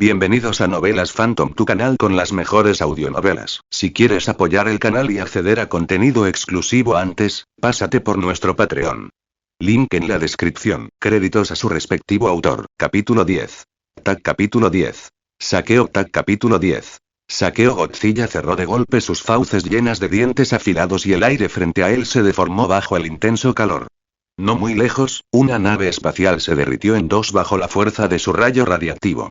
Bienvenidos a Novelas Phantom, tu canal con las mejores audionovelas. Si quieres apoyar el canal y acceder a contenido exclusivo antes, pásate por nuestro Patreon. Link en la descripción. Créditos a su respectivo autor. Capítulo 10. Tag capítulo 10. Saqueo Tag capítulo 10. Saqueo. Godzilla cerró de golpe sus fauces llenas de dientes afilados y el aire frente a él se deformó bajo el intenso calor. No muy lejos, una nave espacial se derritió en dos bajo la fuerza de su rayo radiactivo.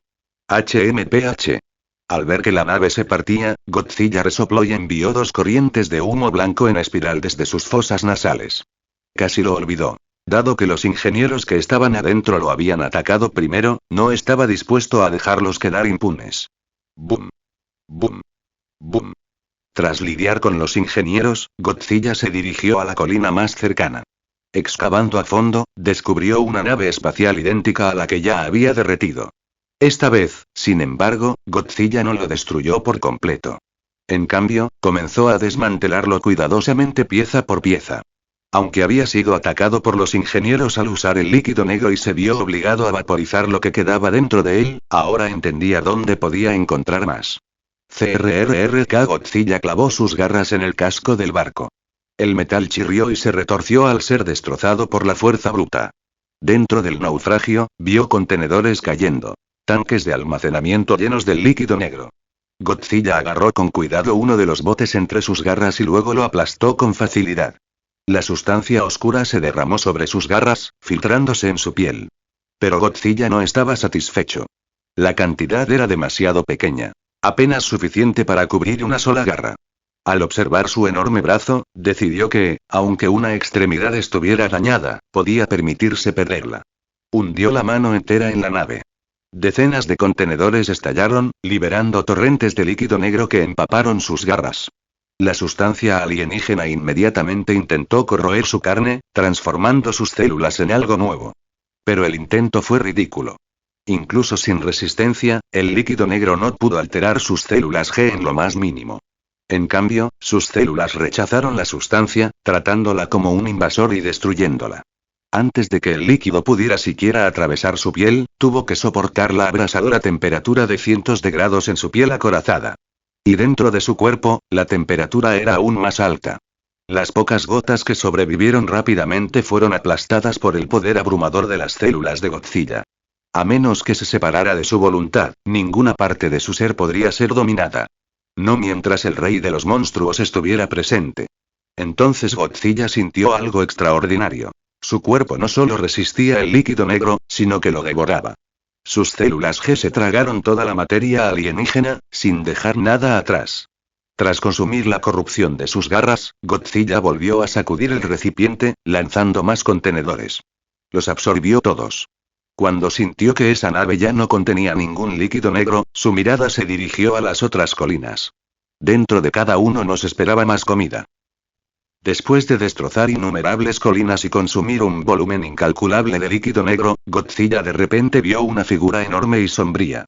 HMPH. Al ver que la nave se partía, Godzilla resopló y envió dos corrientes de humo blanco en espiral desde sus fosas nasales. Casi lo olvidó. Dado que los ingenieros que estaban adentro lo habían atacado primero, no estaba dispuesto a dejarlos quedar impunes. Boom. Boom. Boom. Tras lidiar con los ingenieros, Godzilla se dirigió a la colina más cercana. Excavando a fondo, descubrió una nave espacial idéntica a la que ya había derretido. Esta vez, sin embargo, Godzilla no lo destruyó por completo. En cambio, comenzó a desmantelarlo cuidadosamente pieza por pieza. Aunque había sido atacado por los ingenieros al usar el líquido negro y se vio obligado a vaporizar lo que quedaba dentro de él, ahora entendía dónde podía encontrar más. CRRRK. Godzilla clavó sus garras en el casco del barco. El metal chirrió y se retorció al ser destrozado por la fuerza bruta. Dentro del naufragio, vio contenedores cayendo. Tanques de almacenamiento llenos del líquido negro. Godzilla agarró con cuidado uno de los botes entre sus garras y luego lo aplastó con facilidad. La sustancia oscura se derramó sobre sus garras, filtrándose en su piel. Pero Godzilla no estaba satisfecho. La cantidad era demasiado pequeña. Apenas suficiente para cubrir una sola garra. Al observar su enorme brazo, decidió que, aunque una extremidad estuviera dañada, podía permitirse perderla. Hundió la mano entera en la nave. Decenas de contenedores estallaron, liberando torrentes de líquido negro que empaparon sus garras. La sustancia alienígena inmediatamente intentó corroer su carne, transformando sus células en algo nuevo. Pero el intento fue ridículo. Incluso sin resistencia, el líquido negro no pudo alterar sus células G en lo más mínimo. En cambio, sus células rechazaron la sustancia, tratándola como un invasor y destruyéndola. Antes de que el líquido pudiera siquiera atravesar su piel, tuvo que soportar la abrasadora temperatura de cientos de grados en su piel acorazada. Y dentro de su cuerpo, la temperatura era aún más alta. Las pocas gotas que sobrevivieron rápidamente fueron aplastadas por el poder abrumador de las células de Godzilla. A menos que se separara de su voluntad, ninguna parte de su ser podría ser dominada. No mientras el rey de los monstruos estuviera presente. Entonces Godzilla sintió algo extraordinario. Su cuerpo no solo resistía el líquido negro, sino que lo devoraba. Sus células G se tragaron toda la materia alienígena, sin dejar nada atrás. Tras consumir la corrupción de sus garras, Godzilla volvió a sacudir el recipiente, lanzando más contenedores. Los absorbió todos. Cuando sintió que esa nave ya no contenía ningún líquido negro, su mirada se dirigió a las otras colinas. Dentro de cada uno nos esperaba más comida. Después de destrozar innumerables colinas y consumir un volumen incalculable de líquido negro, Godzilla de repente vio una figura enorme y sombría.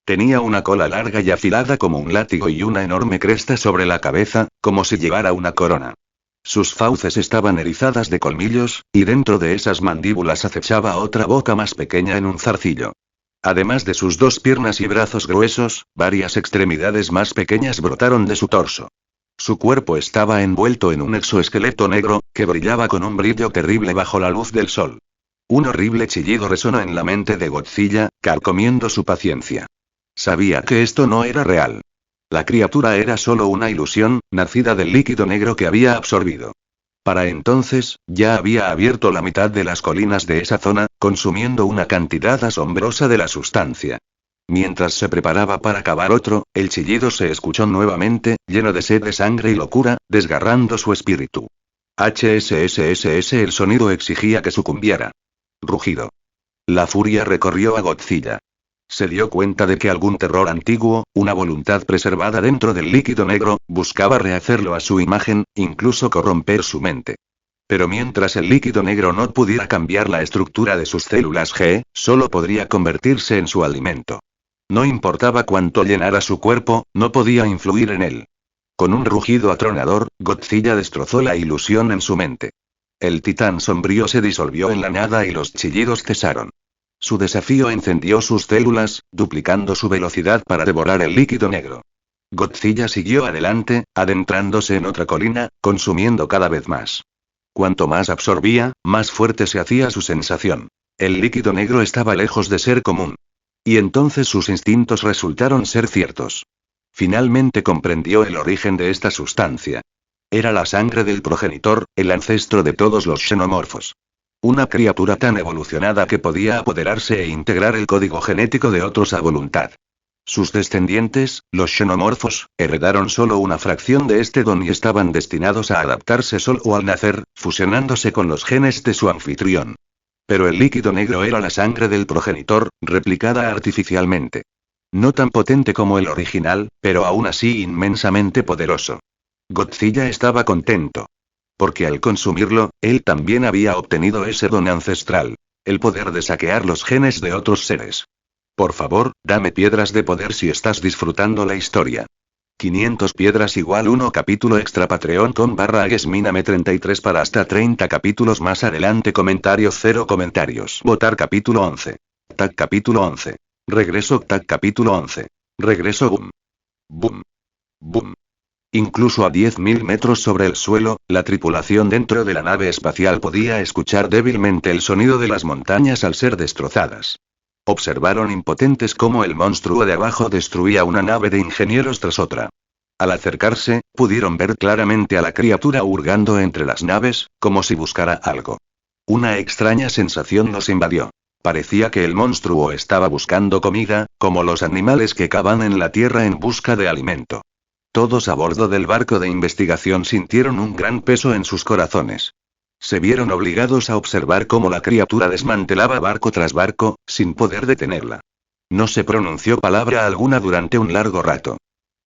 Tenía una cola larga y afilada como un látigo y una enorme cresta sobre la cabeza, como si llevara una corona. Sus fauces estaban erizadas de colmillos, y dentro de esas mandíbulas acechaba otra boca más pequeña en un zarcillo. Además de sus dos piernas y brazos gruesos, varias extremidades más pequeñas brotaron de su torso. Su cuerpo estaba envuelto en un exoesqueleto negro, que brillaba con un brillo terrible bajo la luz del sol. Un horrible chillido resonó en la mente de Godzilla, carcomiendo su paciencia. Sabía que esto no era real. La criatura era solo una ilusión, nacida del líquido negro que había absorbido. Para entonces, ya había abierto la mitad de las colinas de esa zona, consumiendo una cantidad asombrosa de la sustancia. Mientras se preparaba para cavar otro, el chillido se escuchó nuevamente, lleno de sed de sangre y locura, desgarrando su espíritu. HSSSS. El sonido exigía que sucumbiera. Rugido. La furia recorrió a Godzilla. Se dio cuenta de que algún terror antiguo, una voluntad preservada dentro del líquido negro, buscaba rehacerlo a su imagen, incluso corromper su mente. Pero mientras el líquido negro no pudiera cambiar la estructura de sus células G, solo podría convertirse en su alimento. No importaba cuánto llenara su cuerpo, no podía influir en él. Con un rugido atronador, Godzilla destrozó la ilusión en su mente. El titán sombrío se disolvió en la nada y los chillidos cesaron. Su desafío encendió sus células, duplicando su velocidad para devorar el líquido negro. Godzilla siguió adelante, adentrándose en otra colina, consumiendo cada vez más. Cuanto más absorbía, más fuerte se hacía su sensación. El líquido negro estaba lejos de ser común. Y entonces sus instintos resultaron ser ciertos. Finalmente comprendió el origen de esta sustancia. Era la sangre del progenitor, el ancestro de todos los xenomorfos. Una criatura tan evolucionada que podía apoderarse e integrar el código genético de otros a voluntad. Sus descendientes, los xenomorfos, heredaron solo una fracción de este don y estaban destinados a adaptarse solo al nacer, fusionándose con los genes de su anfitrión. Pero el líquido negro era la sangre del progenitor, replicada artificialmente. No tan potente como el original, pero aún así inmensamente poderoso. Godzilla estaba contento. Porque al consumirlo, él también había obtenido ese don ancestral. El poder de saquear los genes de otros seres. Por favor, dame piedras de poder si estás disfrutando la historia. 500 piedras igual 1 capítulo extra Patreon con /Agesminame 33 para hasta 30 capítulos más adelante comentarios 0 comentarios. Votar capítulo 11. Tag capítulo 11. Regreso tag capítulo 11. Regreso boom. Boom. Boom. Incluso a 10.000 metros sobre el suelo, la tripulación dentro de la nave espacial podía escuchar débilmente el sonido de las montañas al ser destrozadas. Observaron impotentes cómo el monstruo de abajo destruía una nave de ingenieros tras otra. Al acercarse, pudieron ver claramente a la criatura hurgando entre las naves, como si buscara algo. Una extraña sensación los invadió. Parecía que el monstruo estaba buscando comida, como los animales que cavan en la tierra en busca de alimento. Todos a bordo del barco de investigación sintieron un gran peso en sus corazones. Se vieron obligados a observar cómo la criatura desmantelaba barco tras barco, sin poder detenerla. No se pronunció palabra alguna durante un largo rato.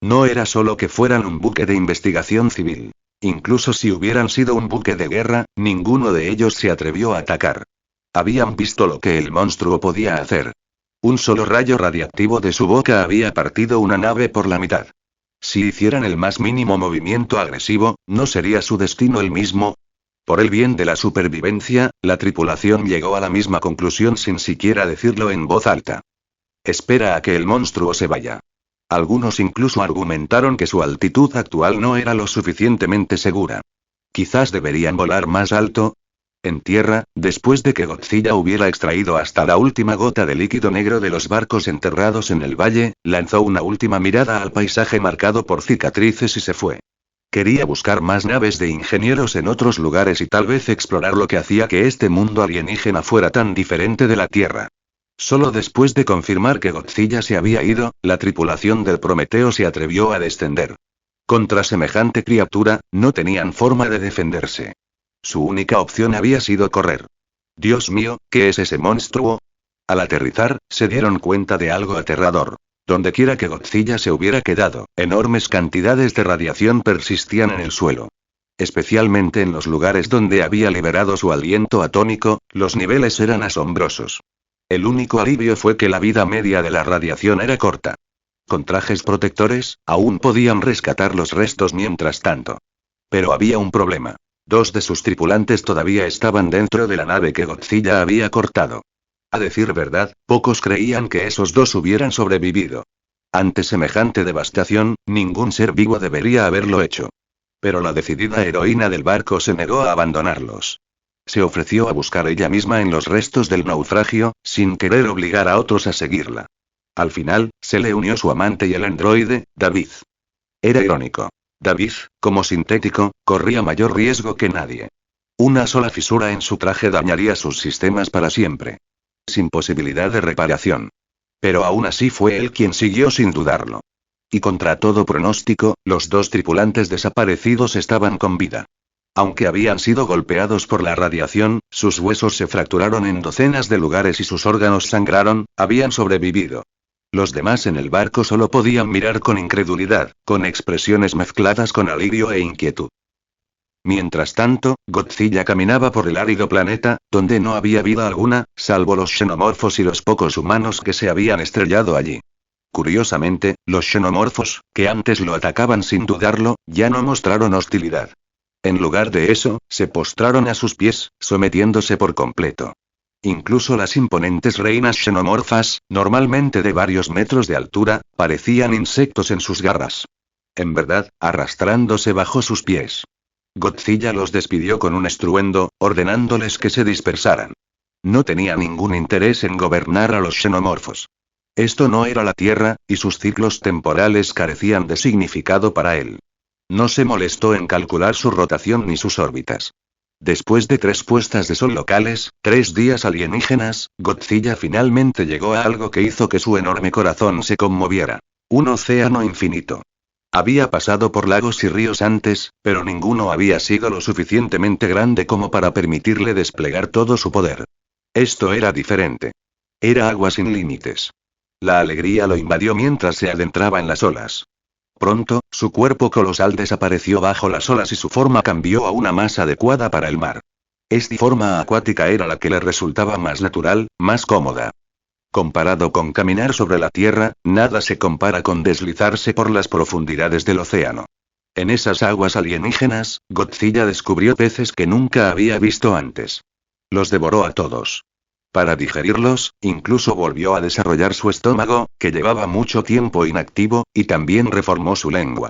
No era solo que fueran un buque de investigación civil. Incluso si hubieran sido un buque de guerra, ninguno de ellos se atrevió a atacar. Habían visto lo que el monstruo podía hacer. Un solo rayo radiactivo de su boca había partido una nave por la mitad. Si hicieran el más mínimo movimiento agresivo, ¿no sería su destino el mismo? Por el bien de la supervivencia, la tripulación llegó a la misma conclusión sin siquiera decirlo en voz alta. Espera a que el monstruo se vaya. Algunos incluso argumentaron que su altitud actual no era lo suficientemente segura. Quizás deberían volar más alto. En tierra, después de que Godzilla hubiera extraído hasta la última gota de líquido negro de los barcos enterrados en el valle, lanzó una última mirada al paisaje marcado por cicatrices y se fue. Quería buscar más naves de ingenieros en otros lugares y tal vez explorar lo que hacía que este mundo alienígena fuera tan diferente de la Tierra. Solo después de confirmar que Godzilla se había ido, la tripulación del Prometeo se atrevió a descender. Contra semejante criatura, no tenían forma de defenderse. Su única opción había sido correr. Dios mío, ¿qué es ese monstruo? Al aterrizar, se dieron cuenta de algo aterrador. Dondequiera que Godzilla se hubiera quedado, enormes cantidades de radiación persistían en el suelo. Especialmente en los lugares donde había liberado su aliento atómico, los niveles eran asombrosos. El único alivio fue que la vida media de la radiación era corta. Con trajes protectores, aún podían rescatar los restos mientras tanto. Pero había un problema. 2 de sus tripulantes todavía estaban dentro de la nave que Godzilla había cortado. A decir verdad, pocos creían que esos 2 hubieran sobrevivido. Ante semejante devastación, ningún ser vivo debería haberlo hecho. Pero la decidida heroína del barco se negó a abandonarlos. Se ofreció a buscar ella misma en los restos del naufragio, sin querer obligar a otros a seguirla. Al final, se le unió su amante y el androide, David. Era irónico. David, como sintético, corría mayor riesgo que nadie. Una sola fisura en su traje dañaría sus sistemas para siempre. Sin posibilidad de reparación. Pero aún así fue él quien siguió sin dudarlo. Y contra todo pronóstico, los 2 tripulantes desaparecidos estaban con vida. Aunque habían sido golpeados por la radiación, sus huesos se fracturaron en docenas de lugares y sus órganos sangraron, habían sobrevivido. Los demás en el barco solo podían mirar con incredulidad, con expresiones mezcladas con alivio e inquietud. Mientras tanto, Godzilla caminaba por el árido planeta, donde no había vida alguna, salvo los xenomorfos y los pocos humanos que se habían estrellado allí. Curiosamente, los xenomorfos, que antes lo atacaban sin dudarlo, ya no mostraron hostilidad. En lugar de eso, se postraron a sus pies, sometiéndose por completo. Incluso las imponentes reinas xenomorfas, normalmente de varios metros de altura, parecían insectos en sus garras. En verdad, arrastrándose bajo sus pies. Godzilla los despidió con un estruendo, ordenándoles que se dispersaran. No tenía ningún interés en gobernar a los xenomorfos. Esto no era la Tierra, y sus ciclos temporales carecían de significado para él. No se molestó en calcular su rotación ni sus órbitas. Después de 3 puestas de sol locales, 3 días alienígenas, Godzilla finalmente llegó a algo que hizo que su enorme corazón se conmoviera. Un océano infinito. Había pasado por lagos y ríos antes, pero ninguno había sido lo suficientemente grande como para permitirle desplegar todo su poder. Esto era diferente. Era agua sin límites. La alegría lo invadió mientras se adentraba en las olas. Pronto, su cuerpo colosal desapareció bajo las olas y su forma cambió a una más adecuada para el mar. Esta forma acuática era la que le resultaba más natural, más cómoda. Comparado con caminar sobre la tierra, nada se compara con deslizarse por las profundidades del océano. En esas aguas alienígenas, Godzilla descubrió peces que nunca había visto antes. Los devoró a todos. Para digerirlos, incluso volvió a desarrollar su estómago, que llevaba mucho tiempo inactivo, y también reformó su lengua.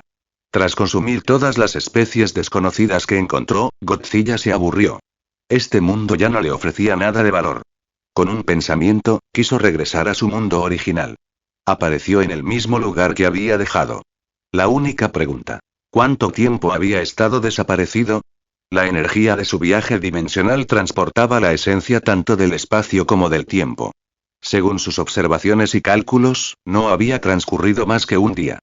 Tras consumir todas las especies desconocidas que encontró, Godzilla se aburrió. Este mundo ya no le ofrecía nada de valor. Con un pensamiento, quiso regresar a su mundo original. Apareció en el mismo lugar que había dejado. La única pregunta: ¿cuánto tiempo había estado desaparecido? La energía de su viaje dimensional transportaba la esencia tanto del espacio como del tiempo. Según sus observaciones y cálculos, no había transcurrido más que un día.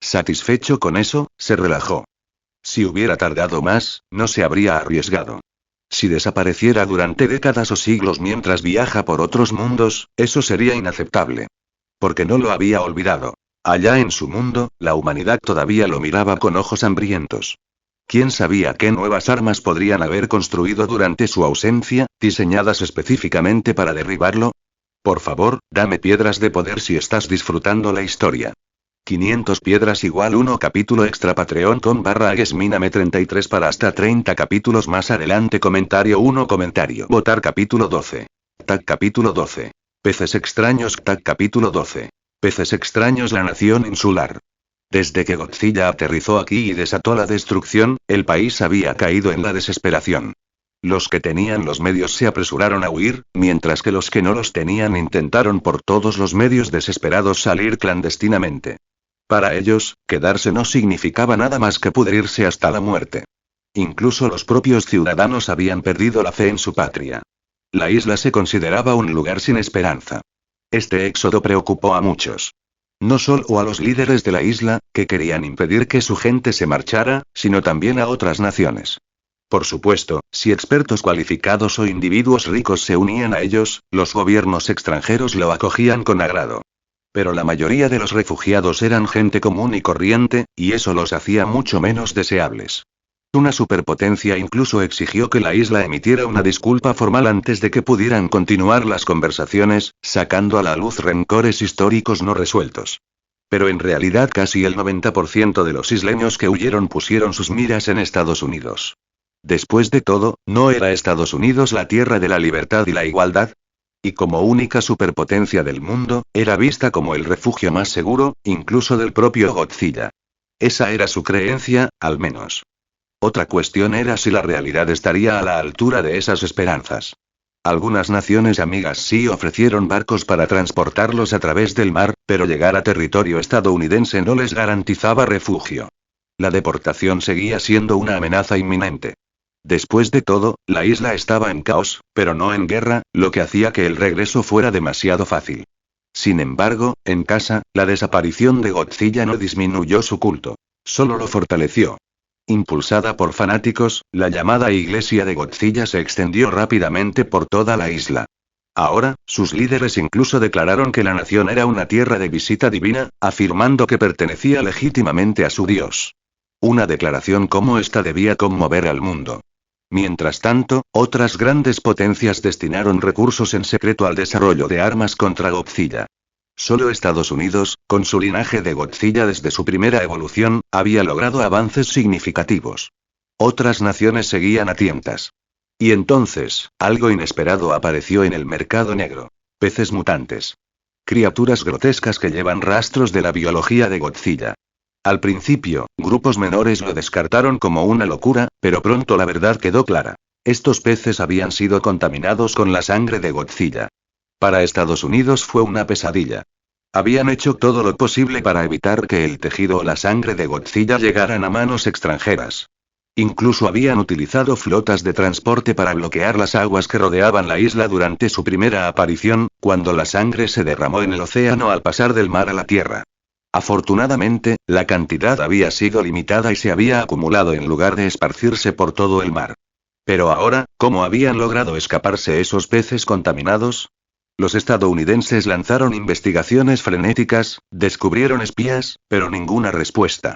Satisfecho con eso, se relajó. Si hubiera tardado más, no se habría arriesgado. Si desapareciera durante décadas o siglos mientras viaja por otros mundos, eso sería inaceptable. Porque no lo había olvidado. Allá en su mundo, la humanidad todavía lo miraba con ojos hambrientos. ¿Quién sabía qué nuevas armas podrían haber construido durante su ausencia, diseñadas específicamente para derribarlo? Por favor, dame piedras de poder si estás disfrutando la historia. 500 piedras igual 1 capítulo extra patreon.com/aguesminame 33 para hasta 30 capítulos más adelante. Comentario 1 comentario. Votar capítulo 12. Tag capítulo 12. Peces extraños. Tag capítulo 12. Peces extraños. La nación insular. Desde que Godzilla aterrizó aquí y desató la destrucción, el país había caído en la desesperación. Los que tenían los medios se apresuraron a huir, mientras que los que no los tenían intentaron por todos los medios desesperados salir clandestinamente. Para ellos, quedarse no significaba nada más que pudrirse hasta la muerte. Incluso los propios ciudadanos habían perdido la fe en su patria. La isla se consideraba un lugar sin esperanza. Este éxodo preocupó a muchos. No solo a los líderes de la isla, que querían impedir que su gente se marchara, sino también a otras naciones. Por supuesto, si expertos cualificados o individuos ricos se unían a ellos, los gobiernos extranjeros lo acogían con agrado. Pero la mayoría de los refugiados eran gente común y corriente, y eso los hacía mucho menos deseables. Una superpotencia incluso exigió que la isla emitiera una disculpa formal antes de que pudieran continuar las conversaciones, sacando a la luz rencores históricos no resueltos. Pero en realidad casi el 90% de los isleños que huyeron pusieron sus miras en Estados Unidos. Después de todo, ¿no era Estados Unidos la tierra de la libertad y la igualdad? Y como única superpotencia del mundo, era vista como el refugio más seguro, incluso del propio Godzilla. Esa era su creencia, al menos. Otra cuestión era si la realidad estaría a la altura de esas esperanzas. Algunas naciones amigas sí ofrecieron barcos para transportarlos a través del mar, pero llegar a territorio estadounidense no les garantizaba refugio. La deportación seguía siendo una amenaza inminente. Después de todo, la isla estaba en caos, pero no en guerra, lo que hacía que el regreso fuera demasiado fácil. Sin embargo, en casa, la desaparición de Godzilla no disminuyó su culto. Solo lo fortaleció. Impulsada por fanáticos, la llamada Iglesia de Godzilla se extendió rápidamente por toda la isla. Ahora, sus líderes incluso declararon que la nación era una tierra de visita divina, afirmando que pertenecía legítimamente a su dios. Una declaración como esta debía conmover al mundo. Mientras tanto, otras grandes potencias destinaron recursos en secreto al desarrollo de armas contra Godzilla. Solo Estados Unidos, con su linaje de Godzilla desde su primera evolución, había logrado avances significativos. Otras naciones seguían a tientas. Y entonces, algo inesperado apareció en el mercado negro. Peces mutantes. Criaturas grotescas que llevan rastros de la biología de Godzilla. Al principio, grupos menores lo descartaron como una locura, pero pronto la verdad quedó clara. Estos peces habían sido contaminados con la sangre de Godzilla. Para Estados Unidos fue una pesadilla. Habían hecho todo lo posible para evitar que el tejido o la sangre de Godzilla llegaran a manos extranjeras. Incluso habían utilizado flotas de transporte para bloquear las aguas que rodeaban la isla durante su primera aparición, cuando la sangre se derramó en el océano al pasar del mar a la tierra. Afortunadamente, la cantidad había sido limitada y se había acumulado en lugar de esparcirse por todo el mar. Pero ahora, ¿cómo habían logrado escaparse esos peces contaminados? Los estadounidenses lanzaron investigaciones frenéticas, descubrieron espías, pero ninguna respuesta.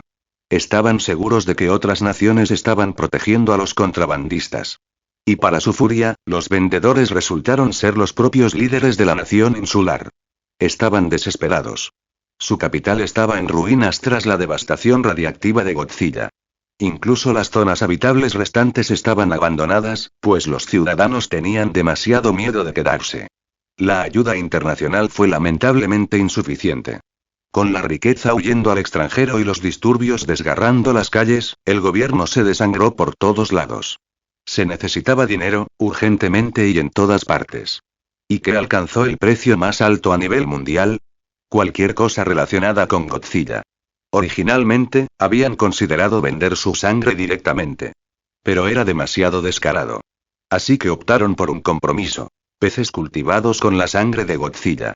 Estaban seguros de que otras naciones estaban protegiendo a los contrabandistas. Y para su furia, los vendedores resultaron ser los propios líderes de la nación insular. Estaban desesperados. Su capital estaba en ruinas tras la devastación radiactiva de Godzilla. Incluso las zonas habitables restantes estaban abandonadas, pues los ciudadanos tenían demasiado miedo de quedarse. La ayuda internacional fue lamentablemente insuficiente. Con la riqueza huyendo al extranjero y los disturbios desgarrando las calles, el gobierno se desangró por todos lados. Se necesitaba dinero, urgentemente y en todas partes. ¿Y qué alcanzó el precio más alto a nivel mundial? Cualquier cosa relacionada con Godzilla. Originalmente, habían considerado vender su sangre directamente. Pero era demasiado descarado. Así que optaron por un compromiso. Peces cultivados con la sangre de Godzilla.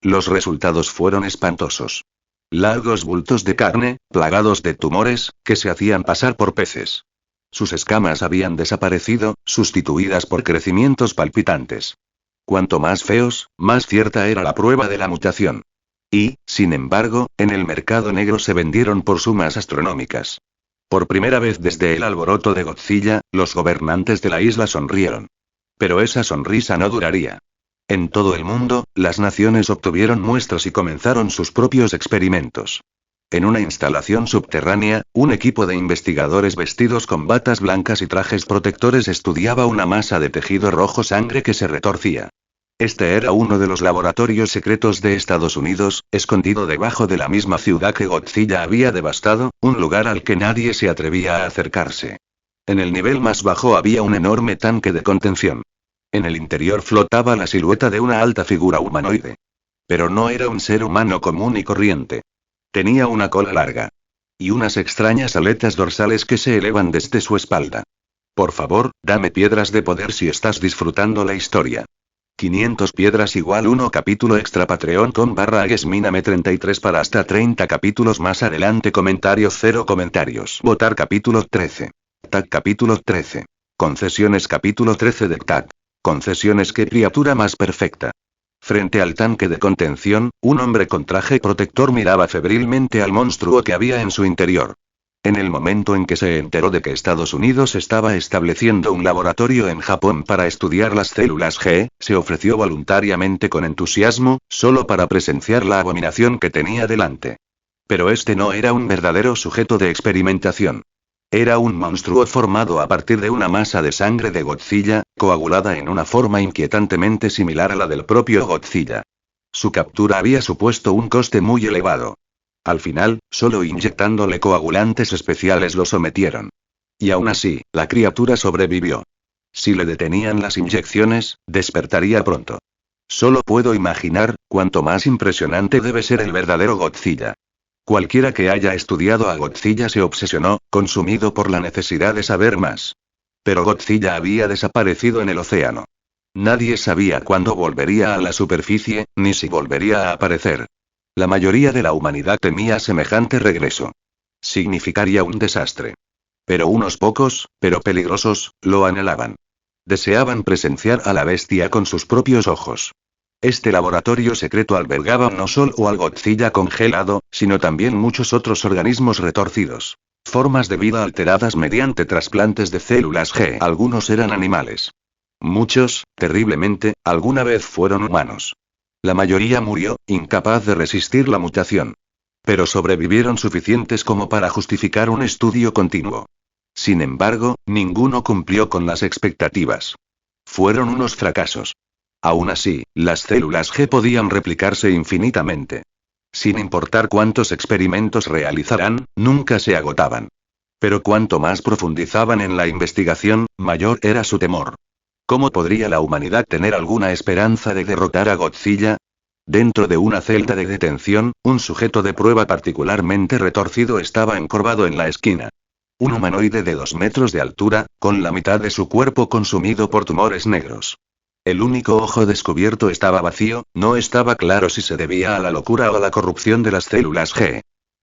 Los resultados fueron espantosos. Largos bultos de carne, plagados de tumores, que se hacían pasar por peces. Sus escamas habían desaparecido, sustituidas por crecimientos palpitantes. Cuanto más feos, más cierta era la prueba de la mutación. Y, sin embargo, en el mercado negro se vendieron por sumas astronómicas. Por primera vez desde el alboroto de Godzilla, los gobernantes de la isla sonrieron. Pero esa sonrisa no duraría. En todo el mundo, las naciones obtuvieron muestras y comenzaron sus propios experimentos. En una instalación subterránea, un equipo de investigadores vestidos con batas blancas y trajes protectores estudiaba una masa de tejido rojo sangre que se retorcía. Este era uno de los laboratorios secretos de Estados Unidos, escondido debajo de la misma ciudad que Godzilla había devastado, un lugar al que nadie se atrevía a acercarse. En el nivel más bajo había un enorme tanque de contención. En el interior flotaba la silueta de una alta figura humanoide. Pero no era un ser humano común y corriente. Tenía una cola larga. Y unas extrañas aletas dorsales que se elevan desde su espalda. Por favor, dame piedras de poder si estás disfrutando la historia. 500 piedras igual 1 capítulo extra patreon.com/aguesminame 33 para hasta 30 capítulos más adelante. Comentario 0 comentarios. Votar capítulo 13. Tag capítulo 13. Concesiones capítulo 13 de Tag. Concesiones. Qué criatura más perfecta. Frente al tanque de contención, un hombre con traje protector miraba febrilmente al monstruo que había en su interior. En el momento en que se enteró de que Estados Unidos estaba estableciendo un laboratorio en Japón para estudiar las células G, se ofreció voluntariamente con entusiasmo, solo para presenciar la abominación que tenía delante. Pero este no era un verdadero sujeto de experimentación. Era un monstruo formado a partir de una masa de sangre de Godzilla, coagulada en una forma inquietantemente similar a la del propio Godzilla. Su captura había supuesto un coste muy elevado. Al final, solo inyectándole coagulantes especiales lo sometieron. Y aún así, la criatura sobrevivió. Si le detenían las inyecciones, despertaría pronto. Solo puedo imaginar, cuánto más impresionante debe ser el verdadero Godzilla. Cualquiera que haya estudiado a Godzilla se obsesionó, consumido por la necesidad de saber más. Pero Godzilla había desaparecido en el océano. Nadie sabía cuándo volvería a la superficie, ni si volvería a aparecer. La mayoría de la humanidad temía semejante regreso. Significaría un desastre. Pero unos pocos, pero peligrosos, lo anhelaban. Deseaban presenciar a la bestia con sus propios ojos. Este laboratorio secreto albergaba no solo al Godzilla congelado, sino también muchos otros organismos retorcidos. Formas de vida alteradas mediante trasplantes de células G. Algunos eran animales. Muchos, terriblemente, alguna vez fueron humanos. La mayoría murió, incapaz de resistir la mutación. Pero sobrevivieron suficientes como para justificar un estudio continuo. Sin embargo, ninguno cumplió con las expectativas. Fueron unos fracasos. Aún así, las células G podían replicarse infinitamente. Sin importar cuántos experimentos realizaran, nunca se agotaban. Pero cuanto más profundizaban en la investigación, mayor era su temor. ¿Cómo podría la humanidad tener alguna esperanza de derrotar a Godzilla? Dentro de una celda de detención, un sujeto de prueba particularmente retorcido estaba encorvado en la esquina. Un humanoide de 2 metros de altura, con la mitad de su cuerpo consumido por tumores negros. El único ojo descubierto estaba vacío, no estaba claro si se debía a la locura o a la corrupción de las células G.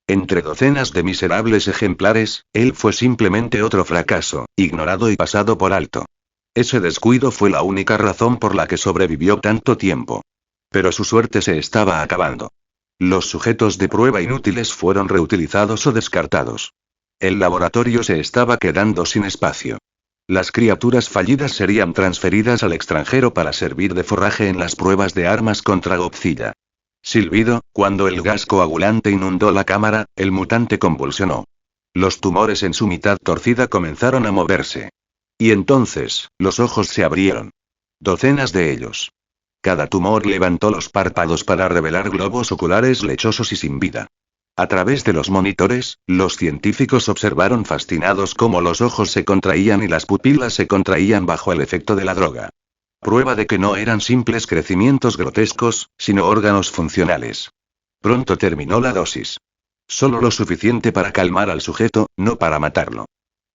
Entre docenas de miserables ejemplares, él fue simplemente otro fracaso, ignorado y pasado por alto. Ese descuido fue la única razón por la que sobrevivió tanto tiempo. Pero su suerte se estaba acabando. Los sujetos de prueba inútiles fueron reutilizados o descartados. El laboratorio se estaba quedando sin espacio. Las criaturas fallidas serían transferidas al extranjero para servir de forraje en las pruebas de armas contra Godzilla. Silbido, cuando el gas coagulante inundó la cámara, el mutante convulsionó. Los tumores en su mitad torcida comenzaron a moverse. Y entonces, los ojos se abrieron. Docenas de ellos. Cada tumor levantó los párpados para revelar globos oculares lechosos y sin vida. A través de los monitores, los científicos observaron fascinados cómo los ojos se contraían y las pupilas se contraían bajo el efecto de la droga. Prueba de que no eran simples crecimientos grotescos, sino órganos funcionales. Pronto terminó la dosis. Solo lo suficiente para calmar al sujeto, no para matarlo.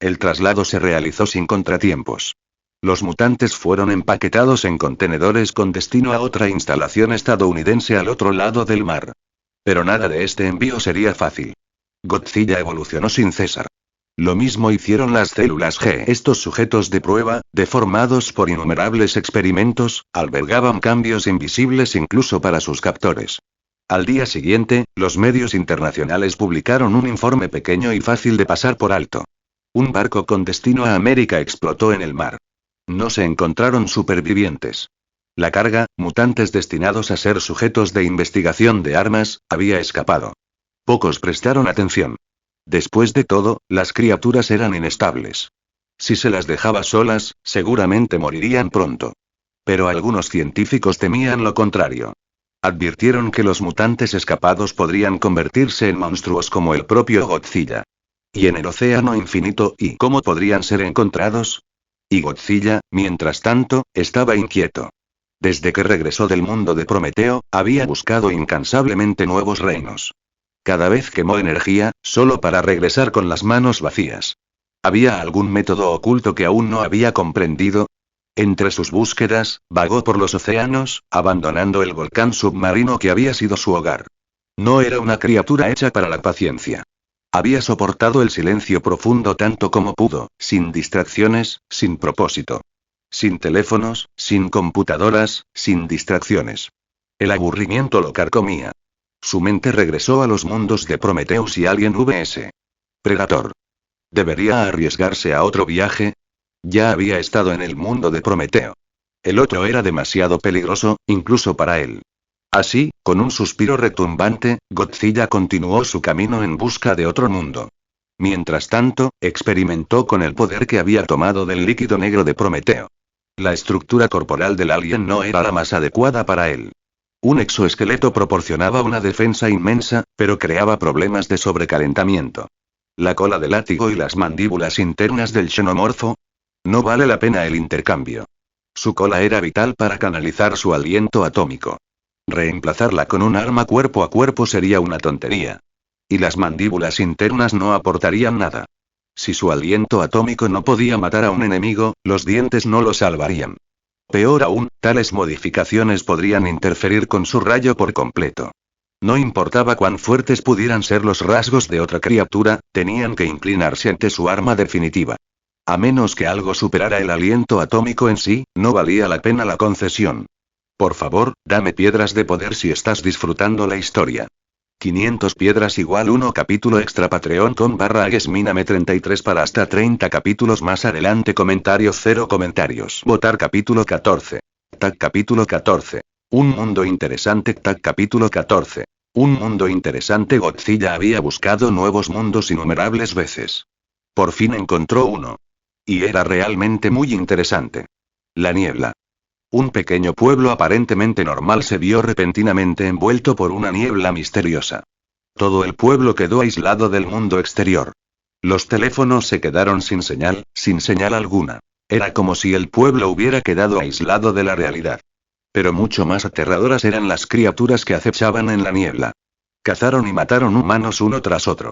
El traslado se realizó sin contratiempos. Los mutantes fueron empaquetados en contenedores con destino a otra instalación estadounidense al otro lado del mar. Pero nada de este envío sería fácil. Godzilla evolucionó sin cesar. Lo mismo hicieron las células G. Estos sujetos de prueba, deformados por innumerables experimentos, albergaban cambios invisibles incluso para sus captores. Al día siguiente, los medios internacionales publicaron un informe pequeño y fácil de pasar por alto. Un barco con destino a América explotó en el mar. No se encontraron supervivientes. La carga, mutantes destinados a ser sujetos de investigación de armas, había escapado. Pocos prestaron atención. Después de todo, las criaturas eran inestables. Si se las dejaba solas, seguramente morirían pronto. Pero algunos científicos temían lo contrario. Advirtieron que los mutantes escapados podrían convertirse en monstruos como el propio Godzilla. Y en el océano infinito, ¿y cómo podrían ser encontrados? Y Godzilla, mientras tanto, estaba inquieto. Desde que regresó del mundo de Prometeo, había buscado incansablemente nuevos reinos. Cada vez quemó energía, solo para regresar con las manos vacías. ¿Había algún método oculto que aún no había comprendido? Entre sus búsquedas, vagó por los océanos, abandonando el volcán submarino que había sido su hogar. No era una criatura hecha para la paciencia. Había soportado el silencio profundo tanto como pudo, sin distracciones, sin propósito. Sin teléfonos, sin computadoras, sin distracciones. El aburrimiento lo carcomía. Su mente regresó a los mundos de Prometheus y Alien vs. Predator. ¿Debería arriesgarse a otro viaje? Ya había estado en el mundo de Prometeo. El otro era demasiado peligroso, incluso para él. Así, con un suspiro retumbante, Godzilla continuó su camino en busca de otro mundo. Mientras tanto, experimentó con el poder que había tomado del líquido negro de Prometeo. La estructura corporal del alien no era la más adecuada para él. Un exoesqueleto proporcionaba una defensa inmensa, pero creaba problemas de sobrecalentamiento. La cola de látigo y las mandíbulas internas del xenomorfo. No vale la pena el intercambio. Su cola era vital para canalizar su aliento atómico. Reemplazarla con un arma cuerpo a cuerpo sería una tontería. Y las mandíbulas internas no aportarían nada. Si su aliento atómico no podía matar a un enemigo, los dientes no lo salvarían. Peor aún, tales modificaciones podrían interferir con su rayo por completo. No importaba cuán fuertes pudieran ser los rasgos de otra criatura, tenían que inclinarse ante su arma definitiva. A menos que algo superara el aliento atómico en sí, no valía la pena la concesión. Por favor, dame piedras de poder si estás disfrutando la historia. 500 piedras igual 1 capítulo extra patreon.com/aguesminame 33 para hasta 30 capítulos más adelante. Comentarios 0 comentarios. Votar capítulo 14. Tag capítulo 14. Un mundo interesante. Tag capítulo 14. Un mundo interesante. Godzilla había buscado nuevos mundos innumerables veces. Por fin encontró uno. Y era realmente muy interesante. La niebla. Un pequeño pueblo aparentemente normal se vio repentinamente envuelto por una niebla misteriosa. Todo el pueblo quedó aislado del mundo exterior. Los teléfonos se quedaron sin señal alguna. Era como si el pueblo hubiera quedado aislado de la realidad. Pero mucho más aterradoras eran las criaturas que acechaban en la niebla. Cazaron y mataron humanos uno tras otro.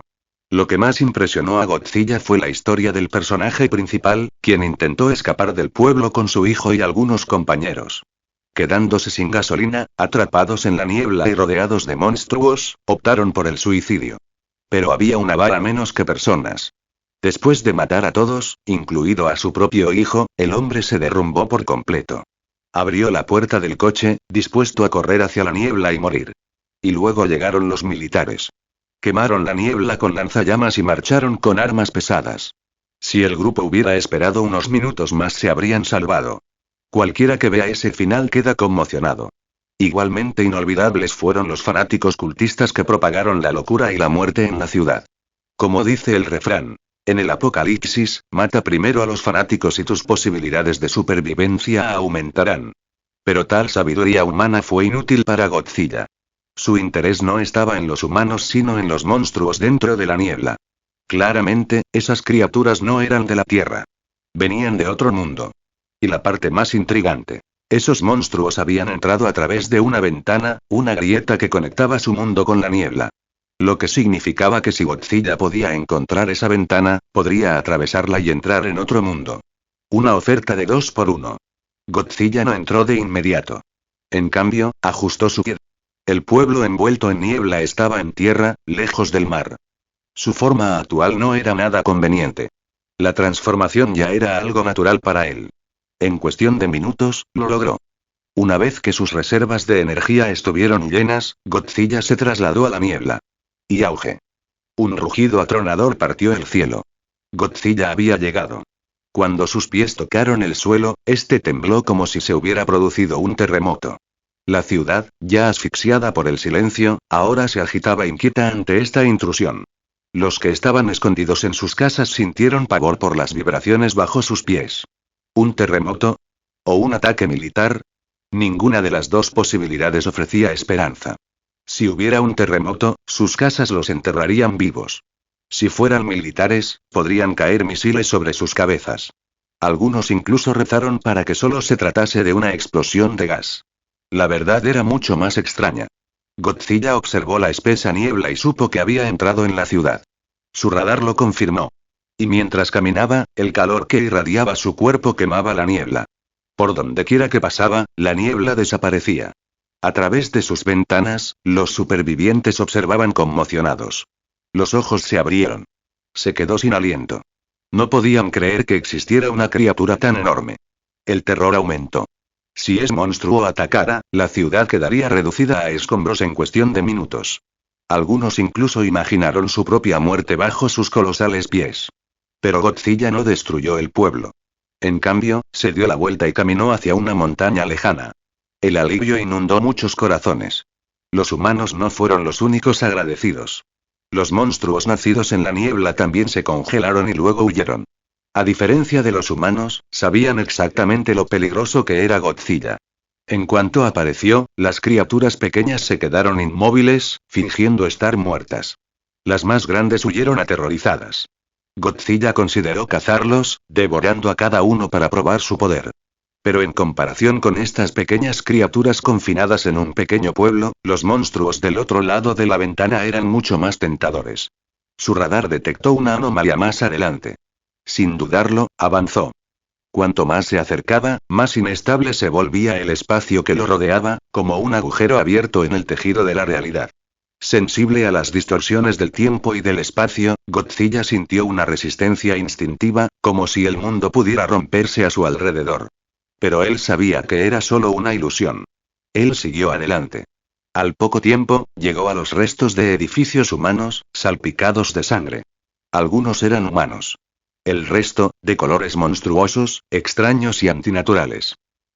Lo que más impresionó a Godzilla fue la historia del personaje principal, quien intentó escapar del pueblo con su hijo y algunos compañeros. Quedándose sin gasolina, atrapados en la niebla y rodeados de monstruos, optaron por el suicidio. Pero había una vara menos que personas. Después de matar a todos, incluido a su propio hijo, el hombre se derrumbó por completo. Abrió la puerta del coche, dispuesto a correr hacia la niebla y morir. Y luego llegaron los militares. Quemaron la niebla con lanzallamas y marcharon con armas pesadas. Si el grupo hubiera esperado unos minutos más se habrían salvado. Cualquiera que vea ese final queda conmocionado. Igualmente inolvidables fueron los fanáticos cultistas que propagaron la locura y la muerte en la ciudad. Como dice el refrán, en el apocalipsis, mata primero a los fanáticos y tus posibilidades de supervivencia aumentarán. Pero tal sabiduría humana fue inútil para Godzilla. Su interés no estaba en los humanos sino en los monstruos dentro de la niebla. Claramente, esas criaturas no eran de la Tierra. Venían de otro mundo. Y la parte más intrigante. Esos monstruos habían entrado a través de una ventana, una grieta que conectaba su mundo con la niebla. Lo que significaba que si Godzilla podía encontrar esa ventana, podría atravesarla y entrar en otro mundo. Una oferta de 2 por 1. Godzilla no entró de inmediato. En cambio, ajustó su pie. El pueblo envuelto en niebla estaba en tierra, lejos del mar. Su forma actual no era nada conveniente. La transformación ya era algo natural para él. En cuestión de minutos, lo logró. Una vez que sus reservas de energía estuvieron llenas, Godzilla se trasladó a la niebla. Y auge. Un rugido atronador partió el cielo. Godzilla había llegado. Cuando sus pies tocaron el suelo, este tembló como si se hubiera producido un terremoto. La ciudad, ya asfixiada por el silencio, ahora se agitaba inquieta ante esta intrusión. Los que estaban escondidos en sus casas sintieron pavor por las vibraciones bajo sus pies. ¿Un terremoto? ¿O un ataque militar? Ninguna de las dos posibilidades ofrecía esperanza. Si hubiera un terremoto, sus casas los enterrarían vivos. Si fueran militares, podrían caer misiles sobre sus cabezas. Algunos incluso rezaron para que solo se tratase de una explosión de gas. La verdad era mucho más extraña. Godzilla observó la espesa niebla y supo que había entrado en la ciudad. Su radar lo confirmó. Y mientras caminaba, el calor que irradiaba su cuerpo quemaba la niebla. Por donde quiera que pasaba, la niebla desaparecía. A través de sus ventanas, los supervivientes observaban conmocionados. Los ojos se abrieron. Se quedó sin aliento. No podían creer que existiera una criatura tan enorme. El terror aumentó. Si ese monstruo atacara, la ciudad quedaría reducida a escombros en cuestión de minutos. Algunos incluso imaginaron su propia muerte bajo sus colosales pies. Pero Godzilla no destruyó el pueblo. En cambio, se dio la vuelta y caminó hacia una montaña lejana. El alivio inundó muchos corazones. Los humanos no fueron los únicos agradecidos. Los monstruos nacidos en la niebla también se congelaron y luego huyeron. A diferencia de los humanos, sabían exactamente lo peligroso que era Godzilla. En cuanto apareció, las criaturas pequeñas se quedaron inmóviles, fingiendo estar muertas. Las más grandes huyeron aterrorizadas. Godzilla consideró cazarlos, devorando a cada uno para probar su poder. Pero en comparación con estas pequeñas criaturas confinadas en un pequeño pueblo, los monstruos del otro lado de la ventana eran mucho más tentadores. Su radar detectó una anomalía más adelante. Sin dudarlo, avanzó. Cuanto más se acercaba, más inestable se volvía el espacio que lo rodeaba, como un agujero abierto en el tejido de la realidad. Sensible a las distorsiones del tiempo y del espacio, Godzilla sintió una resistencia instintiva, como si el mundo pudiera romperse a su alrededor. Pero él sabía que era solo una ilusión. Él siguió adelante. Al poco tiempo, llegó a los restos de edificios humanos, salpicados de sangre. Algunos eran humanos. El resto, de colores monstruosos, extraños y antinaturales.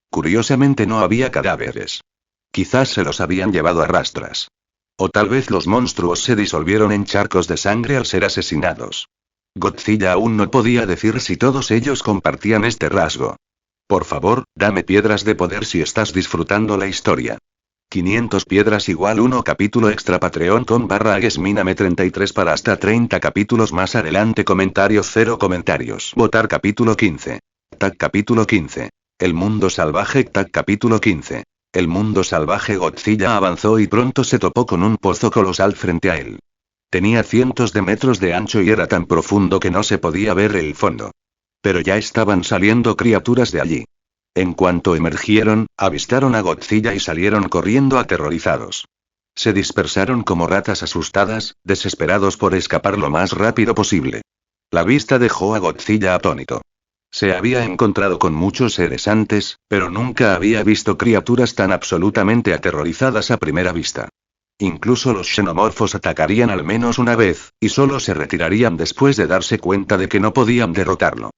Curiosamente no había cadáveres. Quizás se los habían llevado a rastras. O tal vez los monstruos se disolvieron en charcos de sangre al ser asesinados. Godzilla aún no podía decir si todos ellos compartían este rasgo. Por favor, dame piedras de poder si estás disfrutando la historia. 500 piedras igual 1 capítulo extra Patreon con /Aguesminame 33 para hasta 30 capítulos más adelante comentarios 0 comentarios. Votar capítulo 15. Tag capítulo 15. El mundo salvaje Tag capítulo 15. El mundo salvaje Godzilla avanzó y pronto se topó con un pozo colosal frente a él. Tenía cientos de metros de ancho y era tan profundo que no se podía ver el fondo. Pero ya estaban saliendo criaturas de allí. En cuanto emergieron, avistaron a Godzilla y salieron corriendo aterrorizados. Se dispersaron como ratas asustadas, desesperados por escapar lo más rápido posible. La vista dejó a Godzilla atónito. Se había encontrado con muchos seres antes, pero nunca había visto criaturas tan absolutamente aterrorizadas a primera vista. Incluso los xenomorfos atacarían al menos una vez, y solo se retirarían después de darse cuenta de que no podían derrotarlo.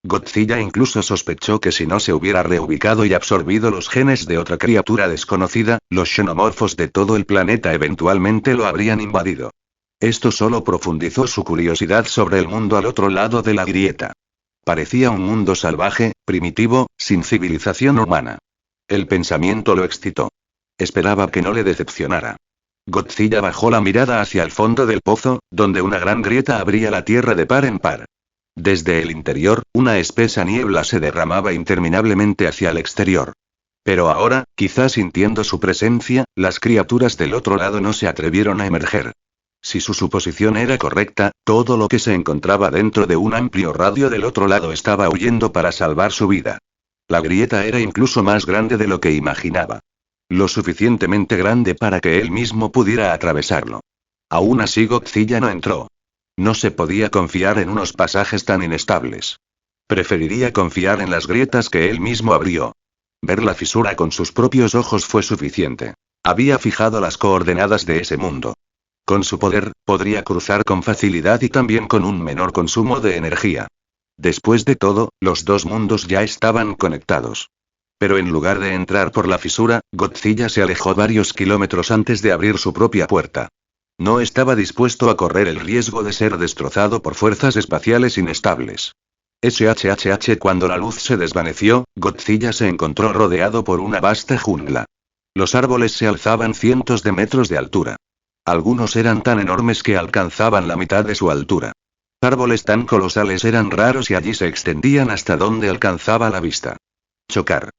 Godzilla incluso sospechó que si no se hubiera reubicado y absorbido los genes de otra criatura desconocida, los xenomorfos de todo el planeta eventualmente lo habrían invadido. Esto solo profundizó su curiosidad sobre el mundo al otro lado de la grieta. Parecía un mundo salvaje, primitivo, sin civilización humana. El pensamiento lo excitó. Esperaba que no le decepcionara. Godzilla bajó la mirada hacia el fondo del pozo, donde una gran grieta abría la tierra de par en par. Desde el interior, una espesa niebla se derramaba interminablemente hacia el exterior. Pero ahora, quizás sintiendo su presencia, las criaturas del otro lado no se atrevieron a emerger. Si su suposición era correcta, todo lo que se encontraba dentro de un amplio radio del otro lado estaba huyendo para salvar su vida. La grieta era incluso más grande de lo que imaginaba. Lo suficientemente grande para que él mismo pudiera atravesarlo. Aún así Godzilla no entró. No se podía confiar en unos pasajes tan inestables. Preferiría confiar en las grietas que él mismo abrió. Ver la fisura con sus propios ojos fue suficiente. Había fijado las coordenadas de ese mundo. Con su poder, podría cruzar con facilidad y también con un menor consumo de energía. Después de todo, los dos mundos ya estaban conectados. Pero en lugar de entrar por la fisura, Godzilla se alejó varios kilómetros antes de abrir su propia puerta. No estaba dispuesto a correr el riesgo de ser destrozado por fuerzas espaciales inestables. Cuando la luz se desvaneció, Godzilla se encontró rodeado por una vasta jungla. Los árboles se alzaban cientos de metros de altura. Algunos eran tan enormes que alcanzaban la mitad de su altura. Árboles tan colosales eran raros y allí se extendían hasta donde alcanzaba la vista. Chocar.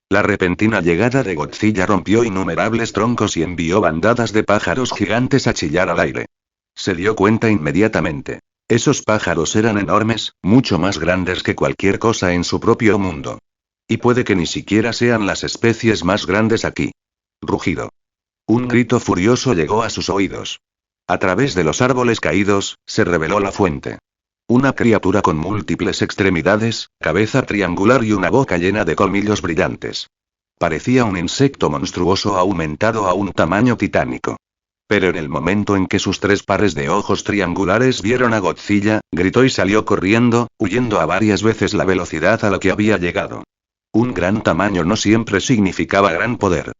La repentina llegada de Godzilla rompió innumerables troncos y envió bandadas de pájaros gigantes a chillar al aire. Se dio cuenta inmediatamente. Esos pájaros eran enormes, mucho más grandes que cualquier cosa en su propio mundo. Y puede que ni siquiera sean las especies más grandes aquí. Rugido. Un grito furioso llegó a sus oídos. A través de los árboles caídos, se reveló la fuente. Una criatura con múltiples extremidades, cabeza triangular y una boca llena de colmillos brillantes. Parecía un insecto monstruoso aumentado a un tamaño titánico. Pero en el momento en que sus tres pares de ojos triangulares vieron a Godzilla, gritó y salió corriendo, huyendo a varias veces la velocidad a la que había llegado. Un gran tamaño no siempre significaba gran poder.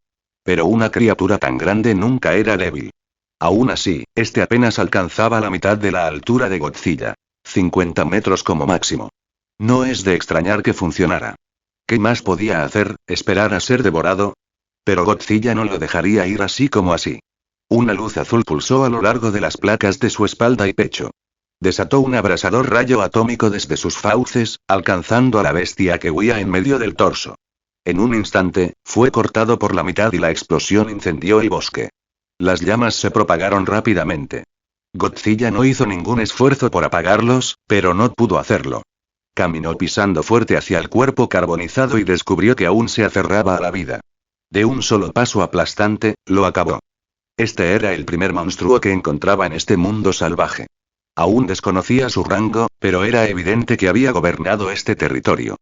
Pero una criatura tan grande nunca era débil. Aún así, este apenas alcanzaba la mitad de la altura de Godzilla. 50 metros como máximo. No es de extrañar que funcionara. ¿Qué más podía hacer? ¿Esperar a ser devorado? Pero Godzilla no lo dejaría ir así como así. Una luz azul pulsó a lo largo de las placas de su espalda y pecho. Desató un abrasador rayo atómico desde sus fauces, alcanzando a la bestia que huía en medio del torso. En un instante, fue cortado por la mitad y la explosión incendió el bosque. Las llamas se propagaron rápidamente. Godzilla no hizo ningún esfuerzo por apagarlos, pero no pudo hacerlo. Caminó pisando fuerte hacia el cuerpo carbonizado y descubrió que aún se aferraba a la vida. De un solo paso aplastante, lo acabó. Este era el primer monstruo que encontraba en este mundo salvaje. Aún desconocía su rango, pero era evidente que había gobernado este territorio.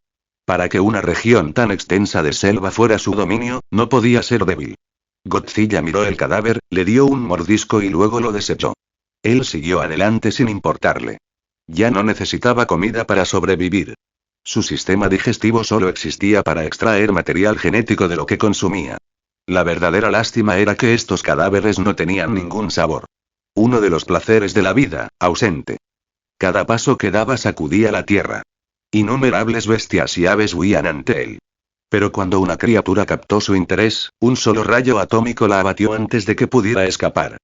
Para que una región tan extensa de selva fuera su dominio, no podía ser débil. Godzilla miró el cadáver, le dio un mordisco y luego lo desechó. Él siguió adelante sin importarle. Ya no necesitaba comida para sobrevivir. Su sistema digestivo solo existía para extraer material genético de lo que consumía. La verdadera lástima era que estos cadáveres no tenían ningún sabor. Uno de los placeres de la vida, ausente. Cada paso que daba sacudía la tierra. Innumerables bestias y aves huían ante él. Pero cuando una criatura captó su interés, un solo rayo atómico la abatió antes de que pudiera escapar.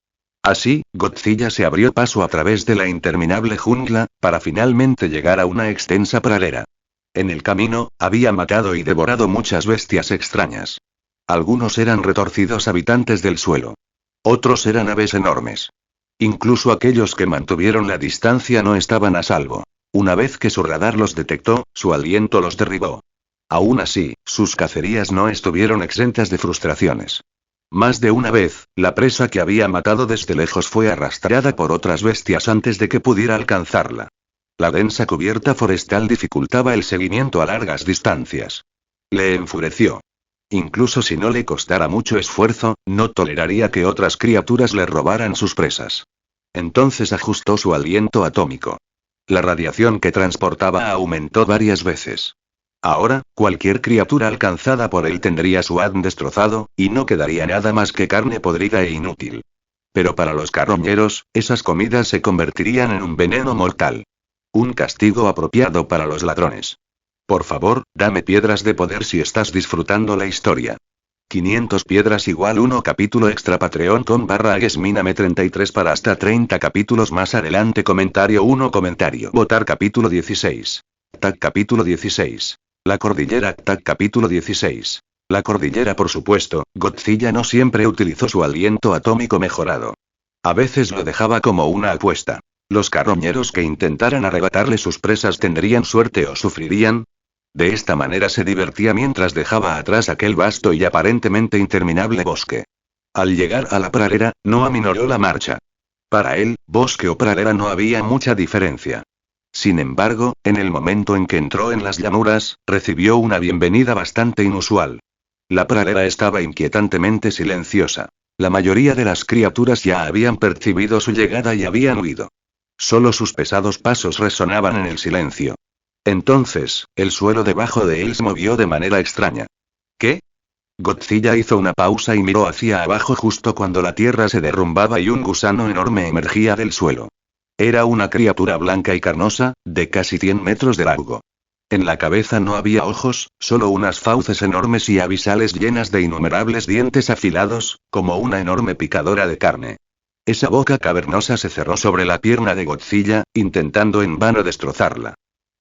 Así, Godzilla se abrió paso a través de la interminable jungla, para finalmente llegar a una extensa pradera. En el camino, había matado y devorado muchas bestias extrañas. Algunos eran retorcidos habitantes del suelo. Otros eran aves enormes. Incluso aquellos que mantuvieron la distancia no estaban a salvo. Una vez que su radar los detectó, su aliento los derribó. Aún así, sus cacerías no estuvieron exentas de frustraciones. Más de una vez, la presa que había matado desde lejos fue arrastrada por otras bestias antes de que pudiera alcanzarla. La densa cubierta forestal dificultaba el seguimiento a largas distancias. Le enfureció. Incluso si no le costara mucho esfuerzo, no toleraría que otras criaturas le robaran sus presas. Entonces ajustó su aliento atómico. La radiación que transportaba aumentó varias veces. Ahora, cualquier criatura alcanzada por él tendría su ADN destrozado, y no quedaría nada más que carne podrida e inútil. Pero para los carroñeros, esas comidas se convertirían en un veneno mortal. Un castigo apropiado para los ladrones. Por favor, dame piedras de poder si estás disfrutando la historia. 500 piedras igual 1 capítulo extra patreon.com/aguesminame 33 para hasta 30 capítulos más adelante. Comentario 1 comentario. Votar capítulo 16. Tag capítulo 16. La cordillera. Tag capítulo 16. La cordillera. Por supuesto, Godzilla no siempre utilizó su aliento atómico mejorado. A veces lo dejaba como una apuesta. Los carroñeros que intentaran arrebatarle sus presas tendrían suerte o sufrirían. De esta manera se divertía mientras dejaba atrás aquel vasto y aparentemente interminable bosque. Al llegar a la pradera, no aminoró la marcha. Para él, bosque o pradera no había mucha diferencia. Sin embargo, en el momento en que entró en las llanuras, recibió una bienvenida bastante inusual. La pradera estaba inquietantemente silenciosa. La mayoría de las criaturas ya habían percibido su llegada y habían huido. Solo sus pesados pasos resonaban en el silencio. Entonces, el suelo debajo de él se movió de manera extraña. ¿Qué? Godzilla hizo una pausa y miró hacia abajo justo cuando la tierra se derrumbaba y un gusano enorme emergía del suelo. Era una criatura blanca y carnosa, de casi 100 metros de largo. En la cabeza no había ojos, solo unas fauces enormes y abisales llenas de innumerables dientes afilados, como una enorme picadora de carne. Esa boca cavernosa se cerró sobre la pierna de Godzilla, intentando en vano destrozarla.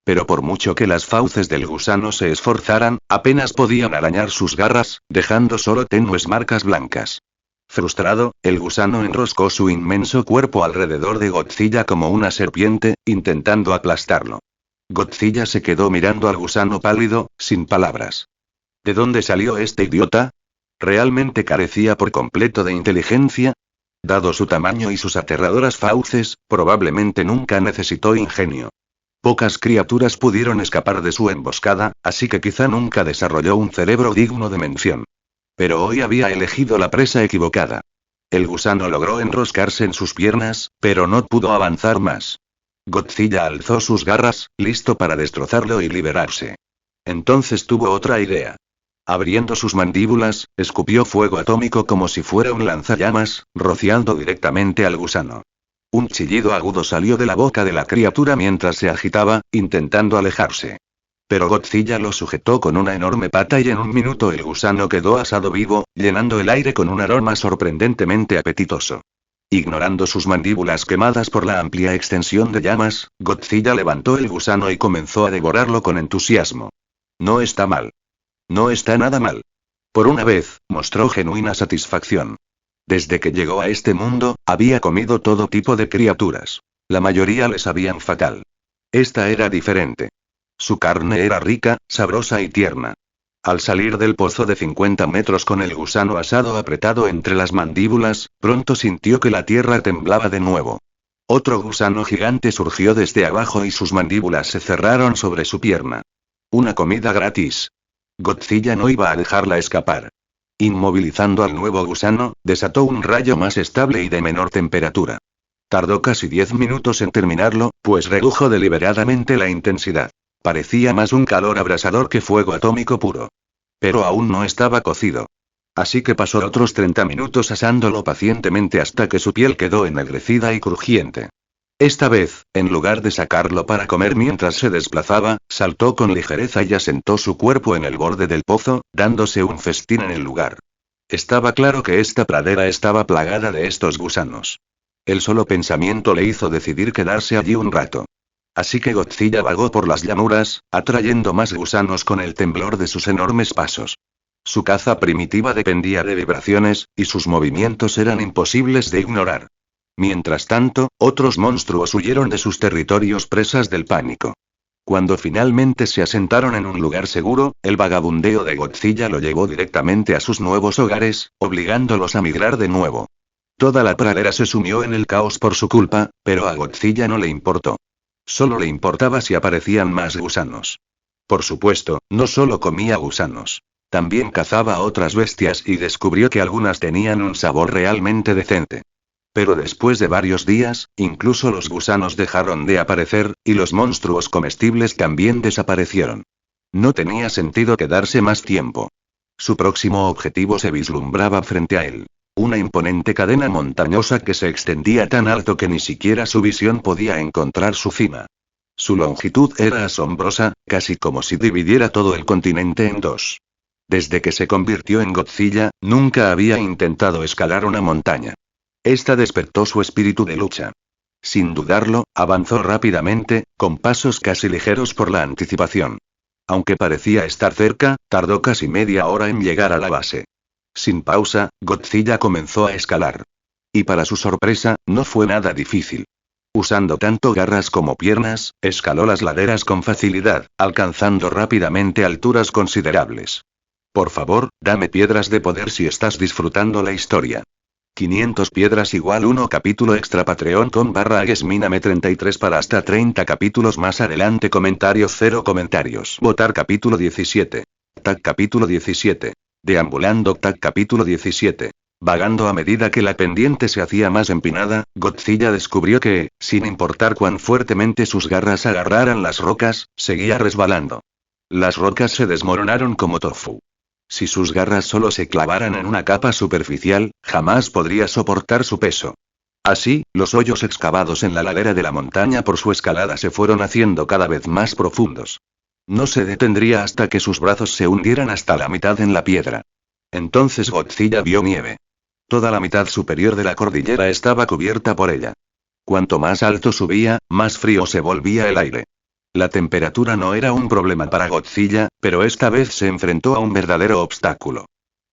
Pero por mucho que las fauces del gusano se esforzaran, apenas podían arañar sus garras, dejando solo tenues marcas blancas. Frustrado, el gusano enroscó su inmenso cuerpo alrededor de Godzilla como una serpiente, intentando aplastarlo. Godzilla se quedó mirando al gusano pálido, sin palabras. ¿De dónde salió este idiota? ¿Realmente carecía por completo de inteligencia? Dado su tamaño y sus aterradoras fauces, probablemente nunca necesitó ingenio. Pocas criaturas pudieron escapar de su emboscada, así que quizá nunca desarrolló un cerebro digno de mención. Pero hoy había elegido la presa equivocada. El gusano logró enroscarse en sus piernas, pero no pudo avanzar más. Godzilla alzó sus garras, listo para destrozarlo y liberarse. Entonces tuvo otra idea. Abriendo sus mandíbulas, escupió fuego atómico como si fuera un lanzallamas, rociando directamente al gusano. Un chillido agudo salió de la boca de la criatura mientras se agitaba, intentando alejarse. Pero Godzilla lo sujetó con una enorme pata y en un minuto el gusano quedó asado vivo, llenando el aire con un aroma sorprendentemente apetitoso. Ignorando sus mandíbulas quemadas por la amplia extensión de llamas, Godzilla levantó el gusano y comenzó a devorarlo con entusiasmo. No está mal. No está nada mal. Por una vez, mostró genuina satisfacción. Desde que llegó a este mundo, había comido todo tipo de criaturas. La mayoría le sabían fatal. Esta era diferente. Su carne era rica, sabrosa y tierna. Al salir del pozo de 50 metros con el gusano asado apretado entre las mandíbulas, pronto sintió que la tierra temblaba de nuevo. Otro gusano gigante surgió desde abajo y sus mandíbulas se cerraron sobre su pierna. Una comida gratis. Godzilla no iba a dejarla escapar. Inmovilizando al nuevo gusano, desató un rayo más estable y de menor temperatura. Tardó casi 10 minutos en terminarlo, pues redujo deliberadamente la intensidad. Parecía más un calor abrasador que fuego atómico puro. Pero aún no estaba cocido. Así que pasó otros 30 minutos asándolo pacientemente hasta que su piel quedó ennegrecida y crujiente. Esta vez, en lugar de sacarlo para comer mientras se desplazaba, saltó con ligereza y asentó su cuerpo en el borde del pozo, dándose un festín en el lugar. Estaba claro que esta pradera estaba plagada de estos gusanos. El solo pensamiento le hizo decidir quedarse allí un rato. Así que Godzilla vagó por las llanuras, atrayendo más gusanos con el temblor de sus enormes pasos. Su caza primitiva dependía de vibraciones, y sus movimientos eran imposibles de ignorar. Mientras tanto, otros monstruos huyeron de sus territorios presas del pánico. Cuando finalmente se asentaron en un lugar seguro, el vagabundeo de Godzilla lo llevó directamente a sus nuevos hogares, obligándolos a migrar de nuevo. Toda la pradera se sumió en el caos por su culpa, pero a Godzilla no le importó. Solo le importaba si aparecían más gusanos. Por supuesto, no solo comía gusanos. También cazaba a otras bestias y descubrió que algunas tenían un sabor realmente decente. Pero después de varios días, incluso los gusanos dejaron de aparecer, y los monstruos comestibles también desaparecieron. No tenía sentido quedarse más tiempo. Su próximo objetivo se vislumbraba frente a él. Una imponente cadena montañosa que se extendía tan alto que ni siquiera su visión podía encontrar su cima. Su longitud era asombrosa, casi como si dividiera todo el continente en dos. Desde que se convirtió en Godzilla, nunca había intentado escalar una montaña. Esta despertó su espíritu de lucha. Sin dudarlo, avanzó rápidamente, con pasos casi ligeros por la anticipación. Aunque parecía estar cerca, tardó casi media hora en llegar a la base. Sin pausa, Godzilla comenzó a escalar. Y para su sorpresa, no fue nada difícil. Usando tanto garras como piernas, escaló las laderas con facilidad, alcanzando rápidamente alturas considerables. Por favor, dame piedras de poder si estás disfrutando la historia. 500 piedras igual 1 capítulo extra patreon.com/aguesminame 33 para hasta 30 capítulos más adelante. Comentarios 0 comentarios. Votar capítulo 17. Tag capítulo 17. Deambulando Tag capítulo 17. Vagando a medida que la pendiente se hacía más empinada, Godzilla descubrió que, sin importar cuán fuertemente sus garras agarraran las rocas, seguía resbalando. Las rocas se desmoronaron como tofu. Si sus garras solo se clavaran en una capa superficial, jamás podría soportar su peso. Así, los hoyos excavados en la ladera de la montaña por su escalada se fueron haciendo cada vez más profundos. No se detendría hasta que sus brazos se hundieran hasta la mitad en la piedra. Entonces Godzilla vio nieve. Toda la mitad superior de la cordillera estaba cubierta por ella. Cuanto más alto subía, más frío se volvía el aire. La temperatura no era un problema para Godzilla, pero esta vez se enfrentó a un verdadero obstáculo.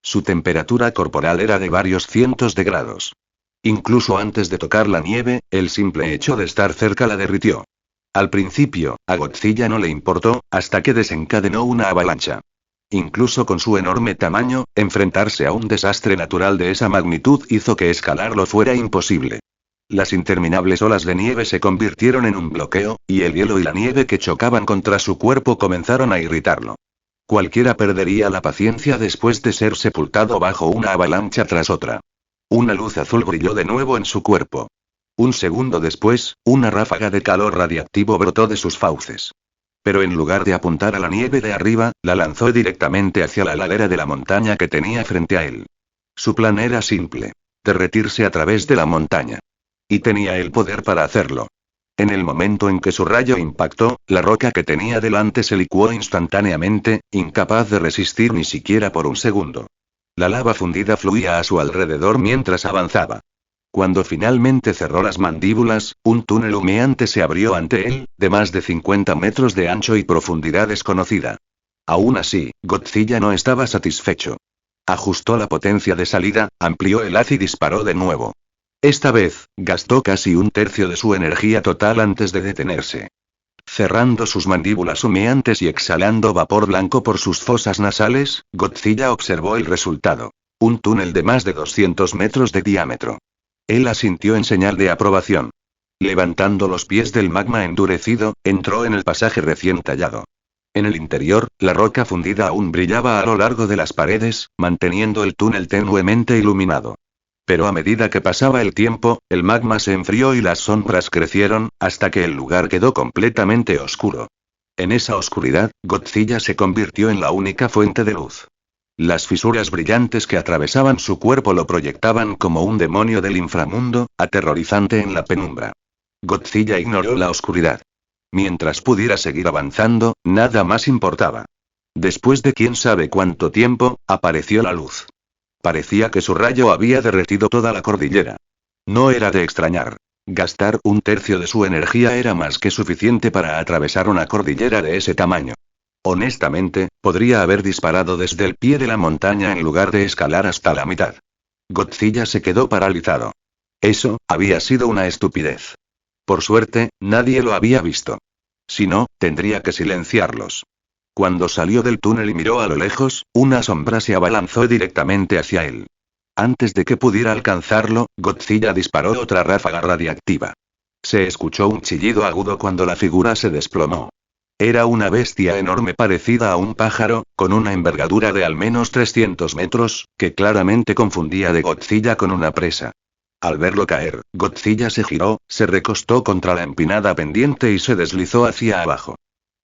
Su temperatura corporal era de varios cientos de grados. Incluso antes de tocar la nieve, el simple hecho de estar cerca la derritió. Al principio, a Godzilla no le importó, hasta que desencadenó una avalancha. Incluso con su enorme tamaño, enfrentarse a un desastre natural de esa magnitud hizo que escalarlo fuera imposible. Las interminables olas de nieve se convirtieron en un bloqueo, y el hielo y la nieve que chocaban contra su cuerpo comenzaron a irritarlo. Cualquiera perdería la paciencia después de ser sepultado bajo una avalancha tras otra. Una luz azul brilló de nuevo en su cuerpo. Un segundo después, una ráfaga de calor radiactivo brotó de sus fauces. Pero en lugar de apuntar a la nieve de arriba, la lanzó directamente hacia la ladera de la montaña que tenía frente a él. Su plan era simple: derretirse a través de la montaña. Y tenía el poder para hacerlo. En el momento en que su rayo impactó, la roca que tenía delante se licuó instantáneamente, incapaz de resistir ni siquiera por un segundo. La lava fundida fluía a su alrededor mientras avanzaba. Cuando finalmente cerró las mandíbulas, un túnel humeante se abrió ante él, de más de 50 metros de ancho y profundidad desconocida. Aún así, Godzilla no estaba satisfecho. Ajustó la potencia de salida, amplió el haz y disparó de nuevo. Esta vez, gastó casi un tercio de su energía total antes de detenerse. Cerrando sus mandíbulas humeantes y exhalando vapor blanco por sus fosas nasales, Godzilla observó el resultado. Un túnel de más de 200 metros de diámetro. Él asintió en señal de aprobación. Levantando los pies del magma endurecido, entró en el pasaje recién tallado. En el interior, la roca fundida aún brillaba a lo largo de las paredes, manteniendo el túnel tenuemente iluminado. Pero a medida que pasaba el tiempo, el magma se enfrió y las sombras crecieron, hasta que el lugar quedó completamente oscuro. En esa oscuridad, Godzilla se convirtió en la única fuente de luz. Las fisuras brillantes que atravesaban su cuerpo lo proyectaban como un demonio del inframundo, aterrorizante en la penumbra. Godzilla ignoró la oscuridad. Mientras pudiera seguir avanzando, nada más importaba. Después de quién sabe cuánto tiempo, apareció la luz. Parecía que su rayo había derretido toda la cordillera. No era de extrañar. Gastar un tercio de su energía era más que suficiente para atravesar una cordillera de ese tamaño. Honestamente, podría haber disparado desde el pie de la montaña en lugar de escalar hasta la mitad. Godzilla se quedó paralizado. Eso había sido una estupidez. Por suerte, nadie lo había visto. Si no, tendría que silenciarlos. Cuando salió del túnel y miró a lo lejos, una sombra se abalanzó directamente hacia él. Antes de que pudiera alcanzarlo, Godzilla disparó otra ráfaga radiactiva. Se escuchó un chillido agudo cuando la figura se desplomó. Era una bestia enorme parecida a un pájaro, con una envergadura de al menos 300 metros, que claramente confundía de Godzilla con una presa. Al verlo caer, Godzilla se giró, se recostó contra la empinada pendiente y se deslizó hacia abajo.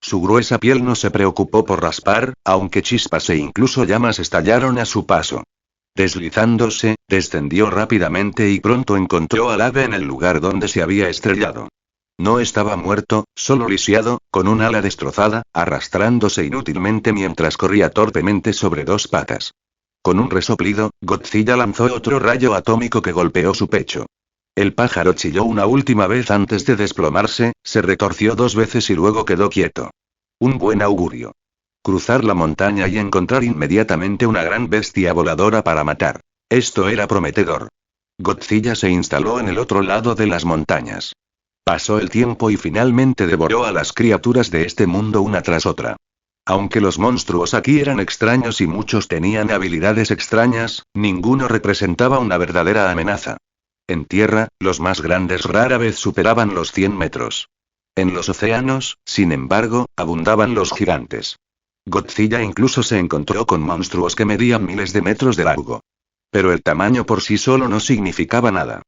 Su gruesa piel no se preocupó por raspar, aunque chispas e incluso llamas estallaron a su paso. Deslizándose, descendió rápidamente y pronto encontró al ave en el lugar donde se había estrellado. No estaba muerto, solo lisiado, con un ala destrozada, arrastrándose inútilmente mientras corría torpemente sobre dos patas. Con un resoplido, Godzilla lanzó otro rayo atómico que golpeó su pecho. El pájaro chilló una última vez antes de desplomarse, se retorció 2 veces y luego quedó quieto. Un buen augurio. Cruzar la montaña y encontrar inmediatamente una gran bestia voladora para matar. Esto era prometedor. Godzilla se instaló en el otro lado de las montañas. Pasó el tiempo y finalmente devoró a las criaturas de este mundo una tras otra. Aunque los monstruos aquí eran extraños y muchos tenían habilidades extrañas, ninguno representaba una verdadera amenaza. En tierra, los más grandes rara vez superaban los 100 metros. En los océanos, sin embargo, abundaban los gigantes. Godzilla incluso se encontró con monstruos que medían miles de metros de largo. Pero el tamaño por sí solo no significaba nada.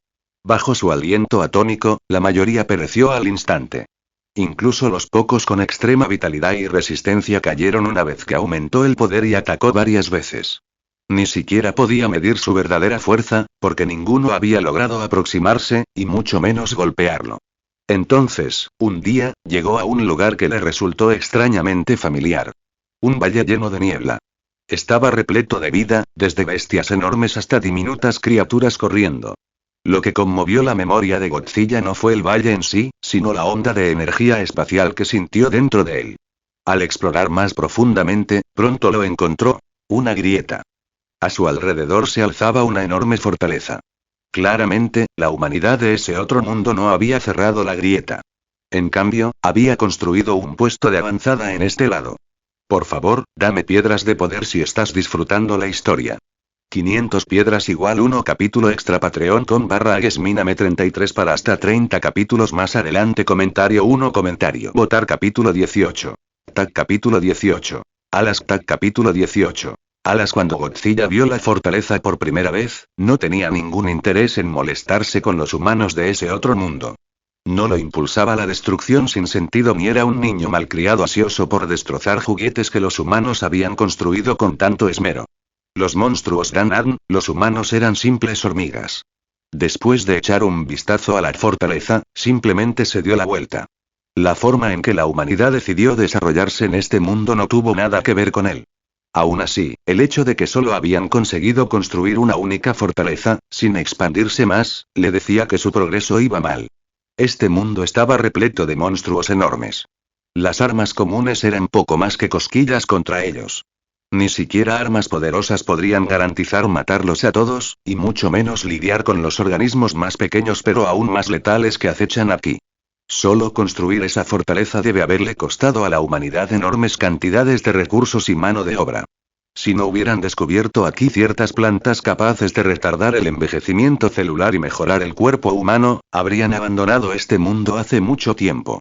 Bajo su aliento atómico, la mayoría pereció al instante. Incluso los pocos con extrema vitalidad y resistencia cayeron una vez que aumentó el poder y atacó varias veces. Ni siquiera podía medir su verdadera fuerza, porque ninguno había logrado aproximarse, y mucho menos golpearlo. Entonces, un día, llegó a un lugar que le resultó extrañamente familiar. Un valle lleno de niebla. Estaba repleto de vida, desde bestias enormes hasta diminutas criaturas corriendo. Lo que conmovió la memoria de Godzilla no fue el valle en sí, sino la onda de energía espacial que sintió dentro de él. Al explorar más profundamente, pronto lo encontró: una grieta. A su alrededor se alzaba una enorme fortaleza. Claramente, la humanidad de ese otro mundo no había cerrado la grieta. En cambio, había construido un puesto de avanzada en este lado. Por favor, dame piedras de poder si estás disfrutando la historia. 500 piedras igual 1 capítulo extra patreon.com/aguesminame 33 para hasta 30 capítulos más adelante. Comentario 1 comentario. Votar capítulo 18. Tag capítulo 18. Alas tag capítulo 18. Alas. Cuando Godzilla vio la fortaleza por primera vez, no tenía ningún interés en molestarse con los humanos de ese otro mundo. No lo impulsaba la destrucción sin sentido ni era un niño malcriado ansioso por destrozar juguetes que los humanos habían construido con tanto esmero. Los monstruos Dan-Adn, los humanos eran simples hormigas. Después de echar un vistazo a la fortaleza, simplemente se dio la vuelta. La forma en que la humanidad decidió desarrollarse en este mundo no tuvo nada que ver con él. Aún así, el hecho de que solo habían conseguido construir una única fortaleza, sin expandirse más, le decía que su progreso iba mal. Este mundo estaba repleto de monstruos enormes. Las armas comunes eran poco más que cosquillas contra ellos. Ni siquiera armas poderosas podrían garantizar matarlos a todos, y mucho menos lidiar con los organismos más pequeños pero aún más letales que acechan aquí. Solo construir esa fortaleza debe haberle costado a la humanidad enormes cantidades de recursos y mano de obra. Si no hubieran descubierto aquí ciertas plantas capaces de retardar el envejecimiento celular y mejorar el cuerpo humano, habrían abandonado este mundo hace mucho tiempo.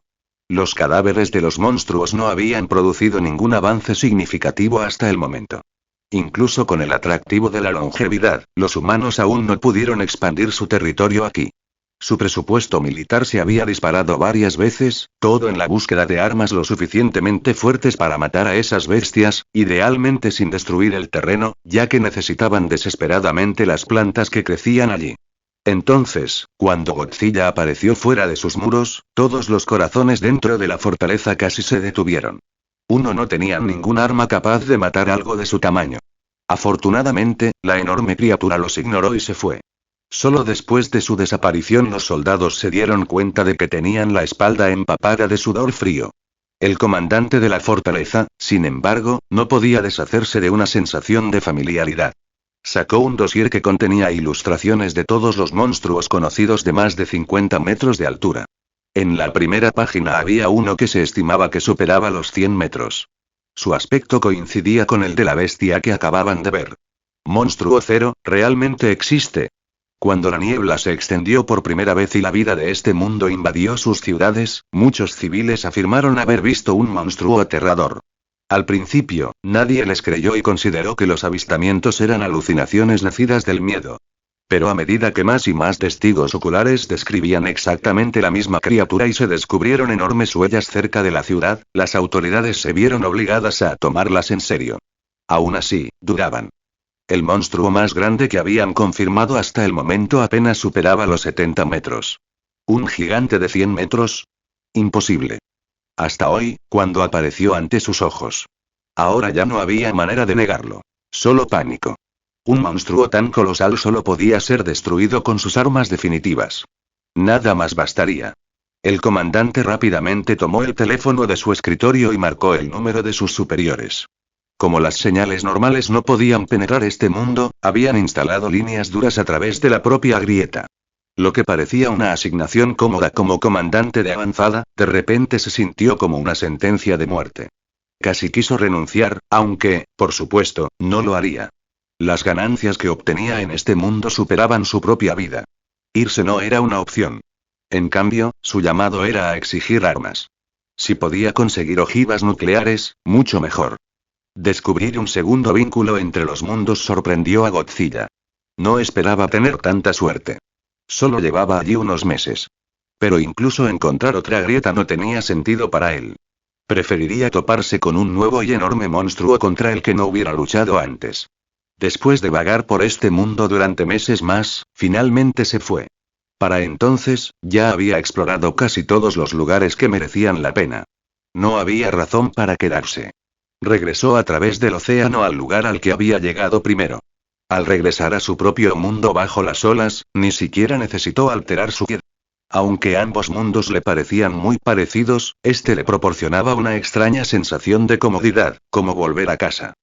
Los cadáveres de los monstruos no habían producido ningún avance significativo hasta el momento. Incluso con el atractivo de la longevidad, los humanos aún no pudieron expandir su territorio aquí. Su presupuesto militar se había disparado varias veces, todo en la búsqueda de armas lo suficientemente fuertes para matar a esas bestias, idealmente sin destruir el terreno, ya que necesitaban desesperadamente las plantas que crecían allí. Entonces, cuando Godzilla apareció fuera de sus muros, todos los corazones dentro de la fortaleza casi se detuvieron. Uno no tenía ningún arma capaz de matar algo de su tamaño. Afortunadamente, la enorme criatura los ignoró y se fue. Solo después de su desaparición los soldados se dieron cuenta de que tenían la espalda empapada de sudor frío. El comandante de la fortaleza, sin embargo, no podía deshacerse de una sensación de familiaridad. Sacó un dossier que contenía ilustraciones de todos los monstruos conocidos de más de 50 metros de altura. En la primera página había uno que se estimaba que superaba los 100 metros. Su aspecto coincidía con el de la bestia que acababan de ver. Monstruo Cero, ¿realmente existe? Cuando la niebla se extendió por primera vez y la vida de este mundo invadió sus ciudades, muchos civiles afirmaron haber visto un monstruo aterrador. Al principio, nadie les creyó y consideró que los avistamientos eran alucinaciones nacidas del miedo. Pero a medida que más y más testigos oculares describían exactamente la misma criatura y se descubrieron enormes huellas cerca de la ciudad, las autoridades se vieron obligadas a tomarlas en serio. Aún así, dudaban. El monstruo más grande que habían confirmado hasta el momento apenas superaba los 70 metros. ¿Un gigante de 100 metros? Imposible. Hasta hoy, cuando apareció ante sus ojos. Ahora ya no había manera de negarlo. Solo pánico. Un monstruo tan colosal solo podía ser destruido con sus armas definitivas. Nada más bastaría. El comandante rápidamente tomó el teléfono de su escritorio y marcó el número de sus superiores. Como las señales normales no podían penetrar este mundo, habían instalado líneas duras a través de la propia grieta. Lo que parecía una asignación cómoda como comandante de avanzada, de repente se sintió como una sentencia de muerte. Casi quiso renunciar, aunque, por supuesto, no lo haría. Las ganancias que obtenía en este mundo superaban su propia vida. Irse no era una opción. En cambio, su llamado era a exigir armas. Si podía conseguir ojivas nucleares, mucho mejor. Descubrir un segundo vínculo entre los mundos sorprendió a Godzilla. No esperaba tener tanta suerte. Solo llevaba allí unos meses. Pero incluso encontrar otra grieta no tenía sentido para él. Preferiría toparse con un nuevo y enorme monstruo contra el que no hubiera luchado antes. Después de vagar por este mundo durante meses más, finalmente se fue. Para entonces, ya había explorado casi todos los lugares que merecían la pena. No había razón para quedarse. Regresó a través del océano al lugar al que había llegado primero. Al regresar a su propio mundo bajo las olas, ni siquiera necesitó alterar su vida. Aunque ambos mundos le parecían muy parecidos, este le proporcionaba una extraña sensación de comodidad, como volver a casa.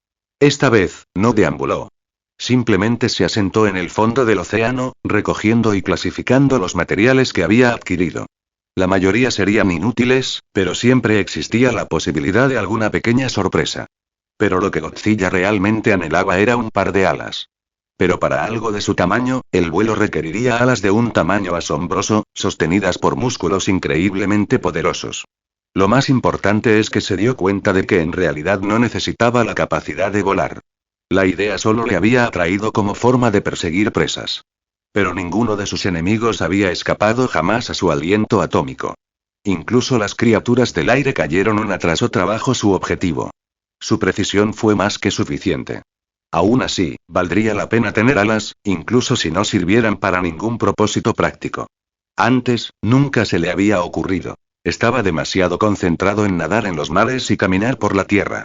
Esta vez, no deambuló. Simplemente se asentó en el fondo del océano, recogiendo y clasificando los materiales que había adquirido. La mayoría serían inútiles, pero siempre existía la posibilidad de alguna pequeña sorpresa. Pero lo que Godzilla realmente anhelaba era un par de alas. Pero para algo de su tamaño, el vuelo requeriría alas de un tamaño asombroso, sostenidas por músculos increíblemente poderosos. Lo más importante es que se dio cuenta de que en realidad no necesitaba la capacidad de volar. La idea solo le había atraído como forma de perseguir presas. Pero ninguno de sus enemigos había escapado jamás a su aliento atómico. Incluso las criaturas del aire cayeron una tras otra bajo su objetivo. Su precisión fue más que suficiente. Aún así, valdría la pena tener alas, incluso si no sirvieran para ningún propósito práctico. Antes, nunca se le había ocurrido. Estaba demasiado concentrado en nadar en los mares y caminar por la tierra.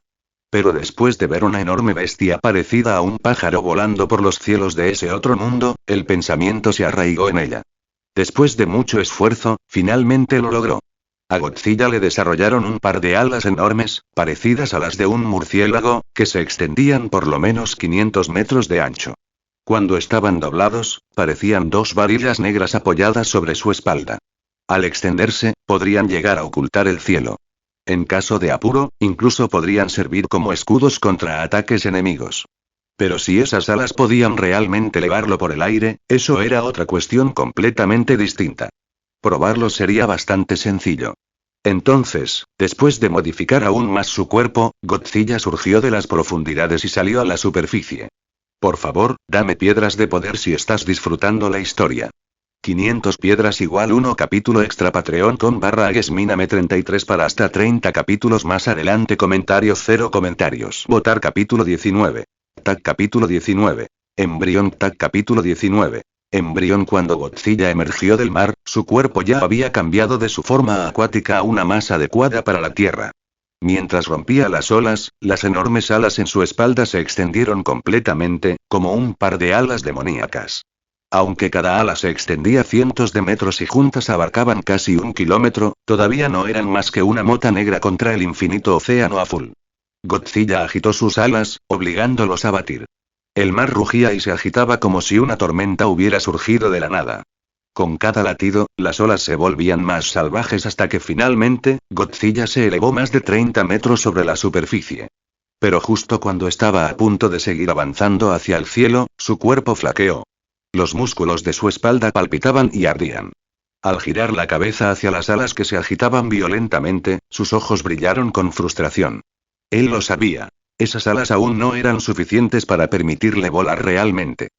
Pero después de ver una enorme bestia parecida a un pájaro volando por los cielos de ese otro mundo, el pensamiento se arraigó en ella. Después de mucho esfuerzo, finalmente lo logró. A Godzilla le desarrollaron un par de alas enormes, parecidas a las de un murciélago, que se extendían por lo menos 500 metros de ancho. Cuando estaban doblados, parecían dos varillas negras apoyadas sobre su espalda. Al extenderse, podrían llegar a ocultar el cielo. En caso de apuro, incluso podrían servir como escudos contra ataques enemigos. Pero si esas alas podían realmente elevarlo por el aire, eso era otra cuestión completamente distinta. Probarlo sería bastante sencillo. Entonces, después de modificar aún más su cuerpo, Godzilla surgió de las profundidades y salió a la superficie. Por favor, dame piedras de poder si estás disfrutando la historia. 500 piedras igual 1 capítulo extra patreon.com/aguesminame 33 para hasta 30 capítulos más adelante. Comentarios 0 comentarios. Votar capítulo 19. Tag capítulo 19. Embrión tag capítulo 19. embrión. Cuando Godzilla emergió del mar, su cuerpo ya había cambiado de su forma acuática a una más adecuada para la tierra. Mientras rompía las olas, las enormes alas en su espalda se extendieron completamente, como un par de alas demoníacas. Aunque cada ala se extendía cientos de metros y juntas abarcaban casi 1 kilómetro, todavía no eran más que una mota negra contra el infinito océano azul. Godzilla agitó sus alas, obligándolos a batir. El mar rugía y se agitaba como si una tormenta hubiera surgido de la nada. Con cada latido, las olas se volvían más salvajes hasta que finalmente, Godzilla se elevó más de 30 metros sobre la superficie. Pero justo cuando estaba a punto de seguir avanzando hacia el cielo, su cuerpo flaqueó. Los músculos de su espalda palpitaban y ardían. Al girar la cabeza hacia las alas que se agitaban violentamente, sus ojos brillaron con frustración. Él lo sabía. Esas alas aún no eran suficientes para permitirle volar realmente.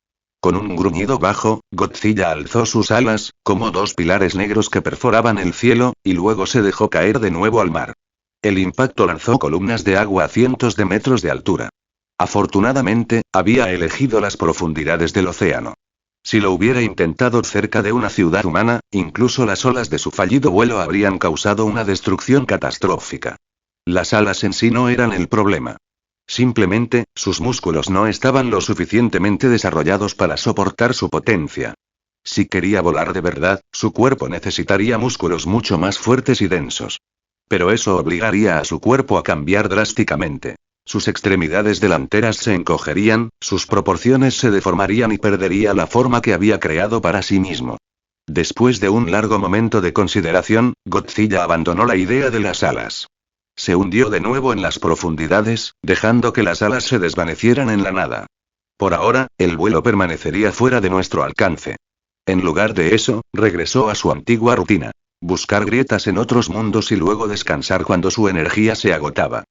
Con un gruñido bajo, Godzilla alzó sus alas, como dos pilares negros que perforaban el cielo, y luego se dejó caer de nuevo al mar. El impacto lanzó columnas de agua a cientos de metros de altura. Afortunadamente, había elegido las profundidades del océano. Si lo hubiera intentado cerca de una ciudad humana, incluso las olas de su fallido vuelo habrían causado una destrucción catastrófica. Las alas en sí no eran el problema. Simplemente, sus músculos no estaban lo suficientemente desarrollados para soportar su potencia. Si quería volar de verdad, su cuerpo necesitaría músculos mucho más fuertes y densos. Pero eso obligaría a su cuerpo a cambiar drásticamente. Sus extremidades delanteras se encogerían, sus proporciones se deformarían y perdería la forma que había creado para sí mismo. Después de un largo momento de consideración, Godzilla abandonó la idea de las alas. Se hundió de nuevo en las profundidades, dejando que las alas se desvanecieran en la nada. Por ahora, el vuelo permanecería fuera de nuestro alcance. En lugar de eso, regresó a su antigua rutina. Buscar grietas en otros mundos y luego descansar cuando su energía se agotaba.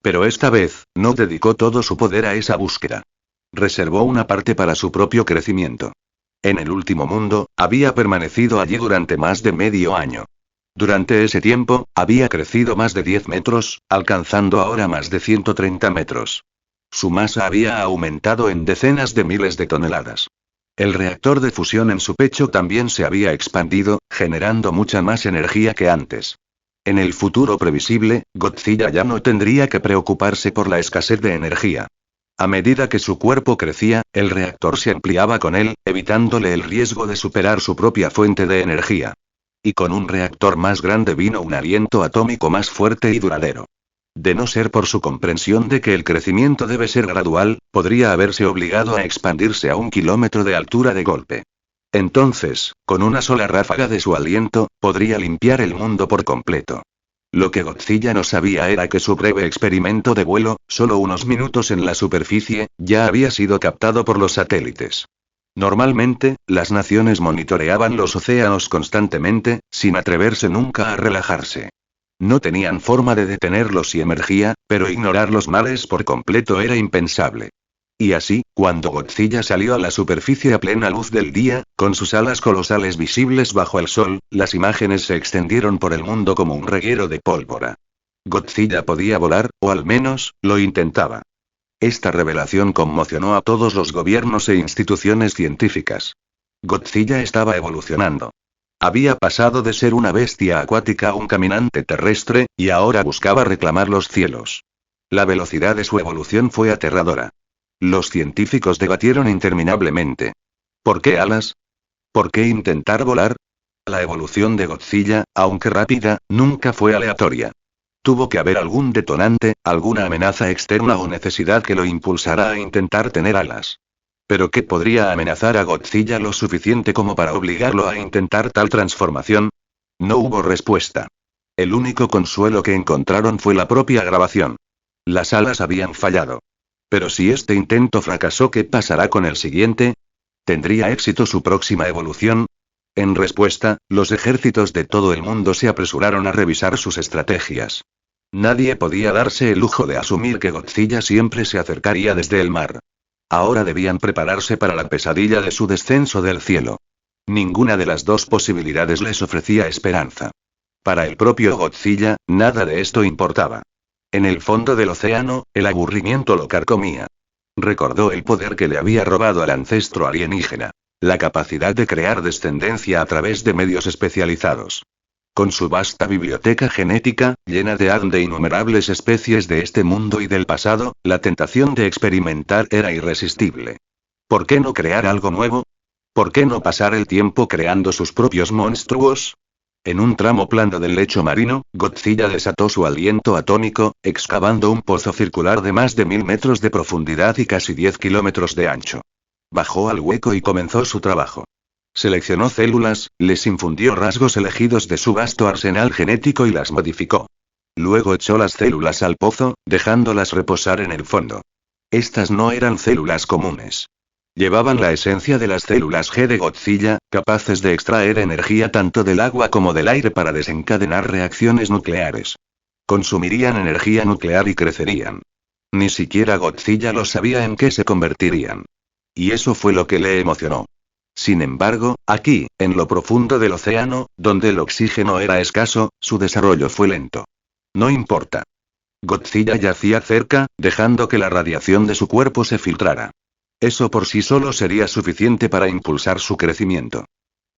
Pero esta vez, no dedicó todo su poder a esa búsqueda. Reservó una parte para su propio crecimiento. En el último mundo, había permanecido allí durante más de medio año. Durante ese tiempo, había crecido más de 10 metros, alcanzando ahora más de 130 metros. Su masa había aumentado en decenas de miles de toneladas. El reactor de fusión en su pecho también se había expandido, generando mucha más energía que antes. En el futuro previsible, Godzilla ya no tendría que preocuparse por la escasez de energía. A medida que su cuerpo crecía, el reactor se ampliaba con él, evitándole el riesgo de superar su propia fuente de energía. Y con un reactor más grande vino un aliento atómico más fuerte y duradero. De no ser por su comprensión de que el crecimiento debe ser gradual, podría haberse obligado a expandirse a 1 kilómetro de altura de golpe. Entonces, con una sola ráfaga de su aliento, podría limpiar el mundo por completo. Lo que Godzilla no sabía era que su breve experimento de vuelo, solo unos minutos en la superficie, ya había sido captado por los satélites. Normalmente, las naciones monitoreaban los océanos constantemente, sin atreverse nunca a relajarse. No tenían forma de detenerlos si emergía, pero ignorar los mares por completo era impensable. Y así, cuando Godzilla salió a la superficie a plena luz del día, con sus alas colosales visibles bajo el sol, las imágenes se extendieron por el mundo como un reguero de pólvora. Godzilla podía volar, o al menos, lo intentaba. Esta revelación conmocionó a todos los gobiernos e instituciones científicas. Godzilla estaba evolucionando. Había pasado de ser una bestia acuática a un caminante terrestre, y ahora buscaba reclamar los cielos. La velocidad de su evolución fue aterradora. Los científicos debatieron interminablemente. ¿Por qué alas? ¿Por qué intentar volar? La evolución de Godzilla, aunque rápida, nunca fue aleatoria. Tuvo que haber algún detonante, alguna amenaza externa o necesidad que lo impulsara a intentar tener alas. ¿Pero qué podría amenazar a Godzilla lo suficiente como para obligarlo a intentar tal transformación? No hubo respuesta. El único consuelo que encontraron fue la propia grabación. Las alas habían fallado. Pero si este intento fracasó, ¿qué pasará con el siguiente? ¿Tendría éxito su próxima evolución? En respuesta, los ejércitos de todo el mundo se apresuraron a revisar sus estrategias. Nadie podía darse el lujo de asumir que Godzilla siempre se acercaría desde el mar. Ahora debían prepararse para la pesadilla de su descenso del cielo. Ninguna de las dos posibilidades les ofrecía esperanza. Para el propio Godzilla, nada de esto importaba. En el fondo del océano, el aburrimiento lo carcomía. Recordó el poder que le había robado al ancestro alienígena. la capacidad de crear descendencia a través de medios especializados. Con su vasta biblioteca genética, llena de innumerables especies de este mundo y del pasado, la tentación de experimentar era irresistible. ¿Por qué no crear algo nuevo? ¿Por qué no pasar el tiempo creando sus propios monstruos? En un tramo plano del lecho marino, Godzilla desató su aliento atónico, excavando un pozo circular de más de 1000 metros de profundidad y casi 10 kilómetros de ancho. Bajó al hueco y comenzó su trabajo. Seleccionó células, les infundió rasgos elegidos de su vasto arsenal genético y las modificó. Luego echó las células al pozo, dejándolas reposar en el fondo. Estas no eran células comunes. Llevaban la esencia de las células G de Godzilla, capaces de extraer energía tanto del agua como del aire para desencadenar reacciones nucleares. Consumirían energía nuclear y crecerían. Ni siquiera Godzilla lo sabía en qué se convertirían. Y eso fue lo que le emocionó. Sin embargo, aquí, en lo profundo del océano, donde el oxígeno era escaso, su desarrollo fue lento. No importa. Godzilla yacía cerca, dejando que la radiación de su cuerpo se filtrara. Eso por sí solo sería suficiente para impulsar su crecimiento.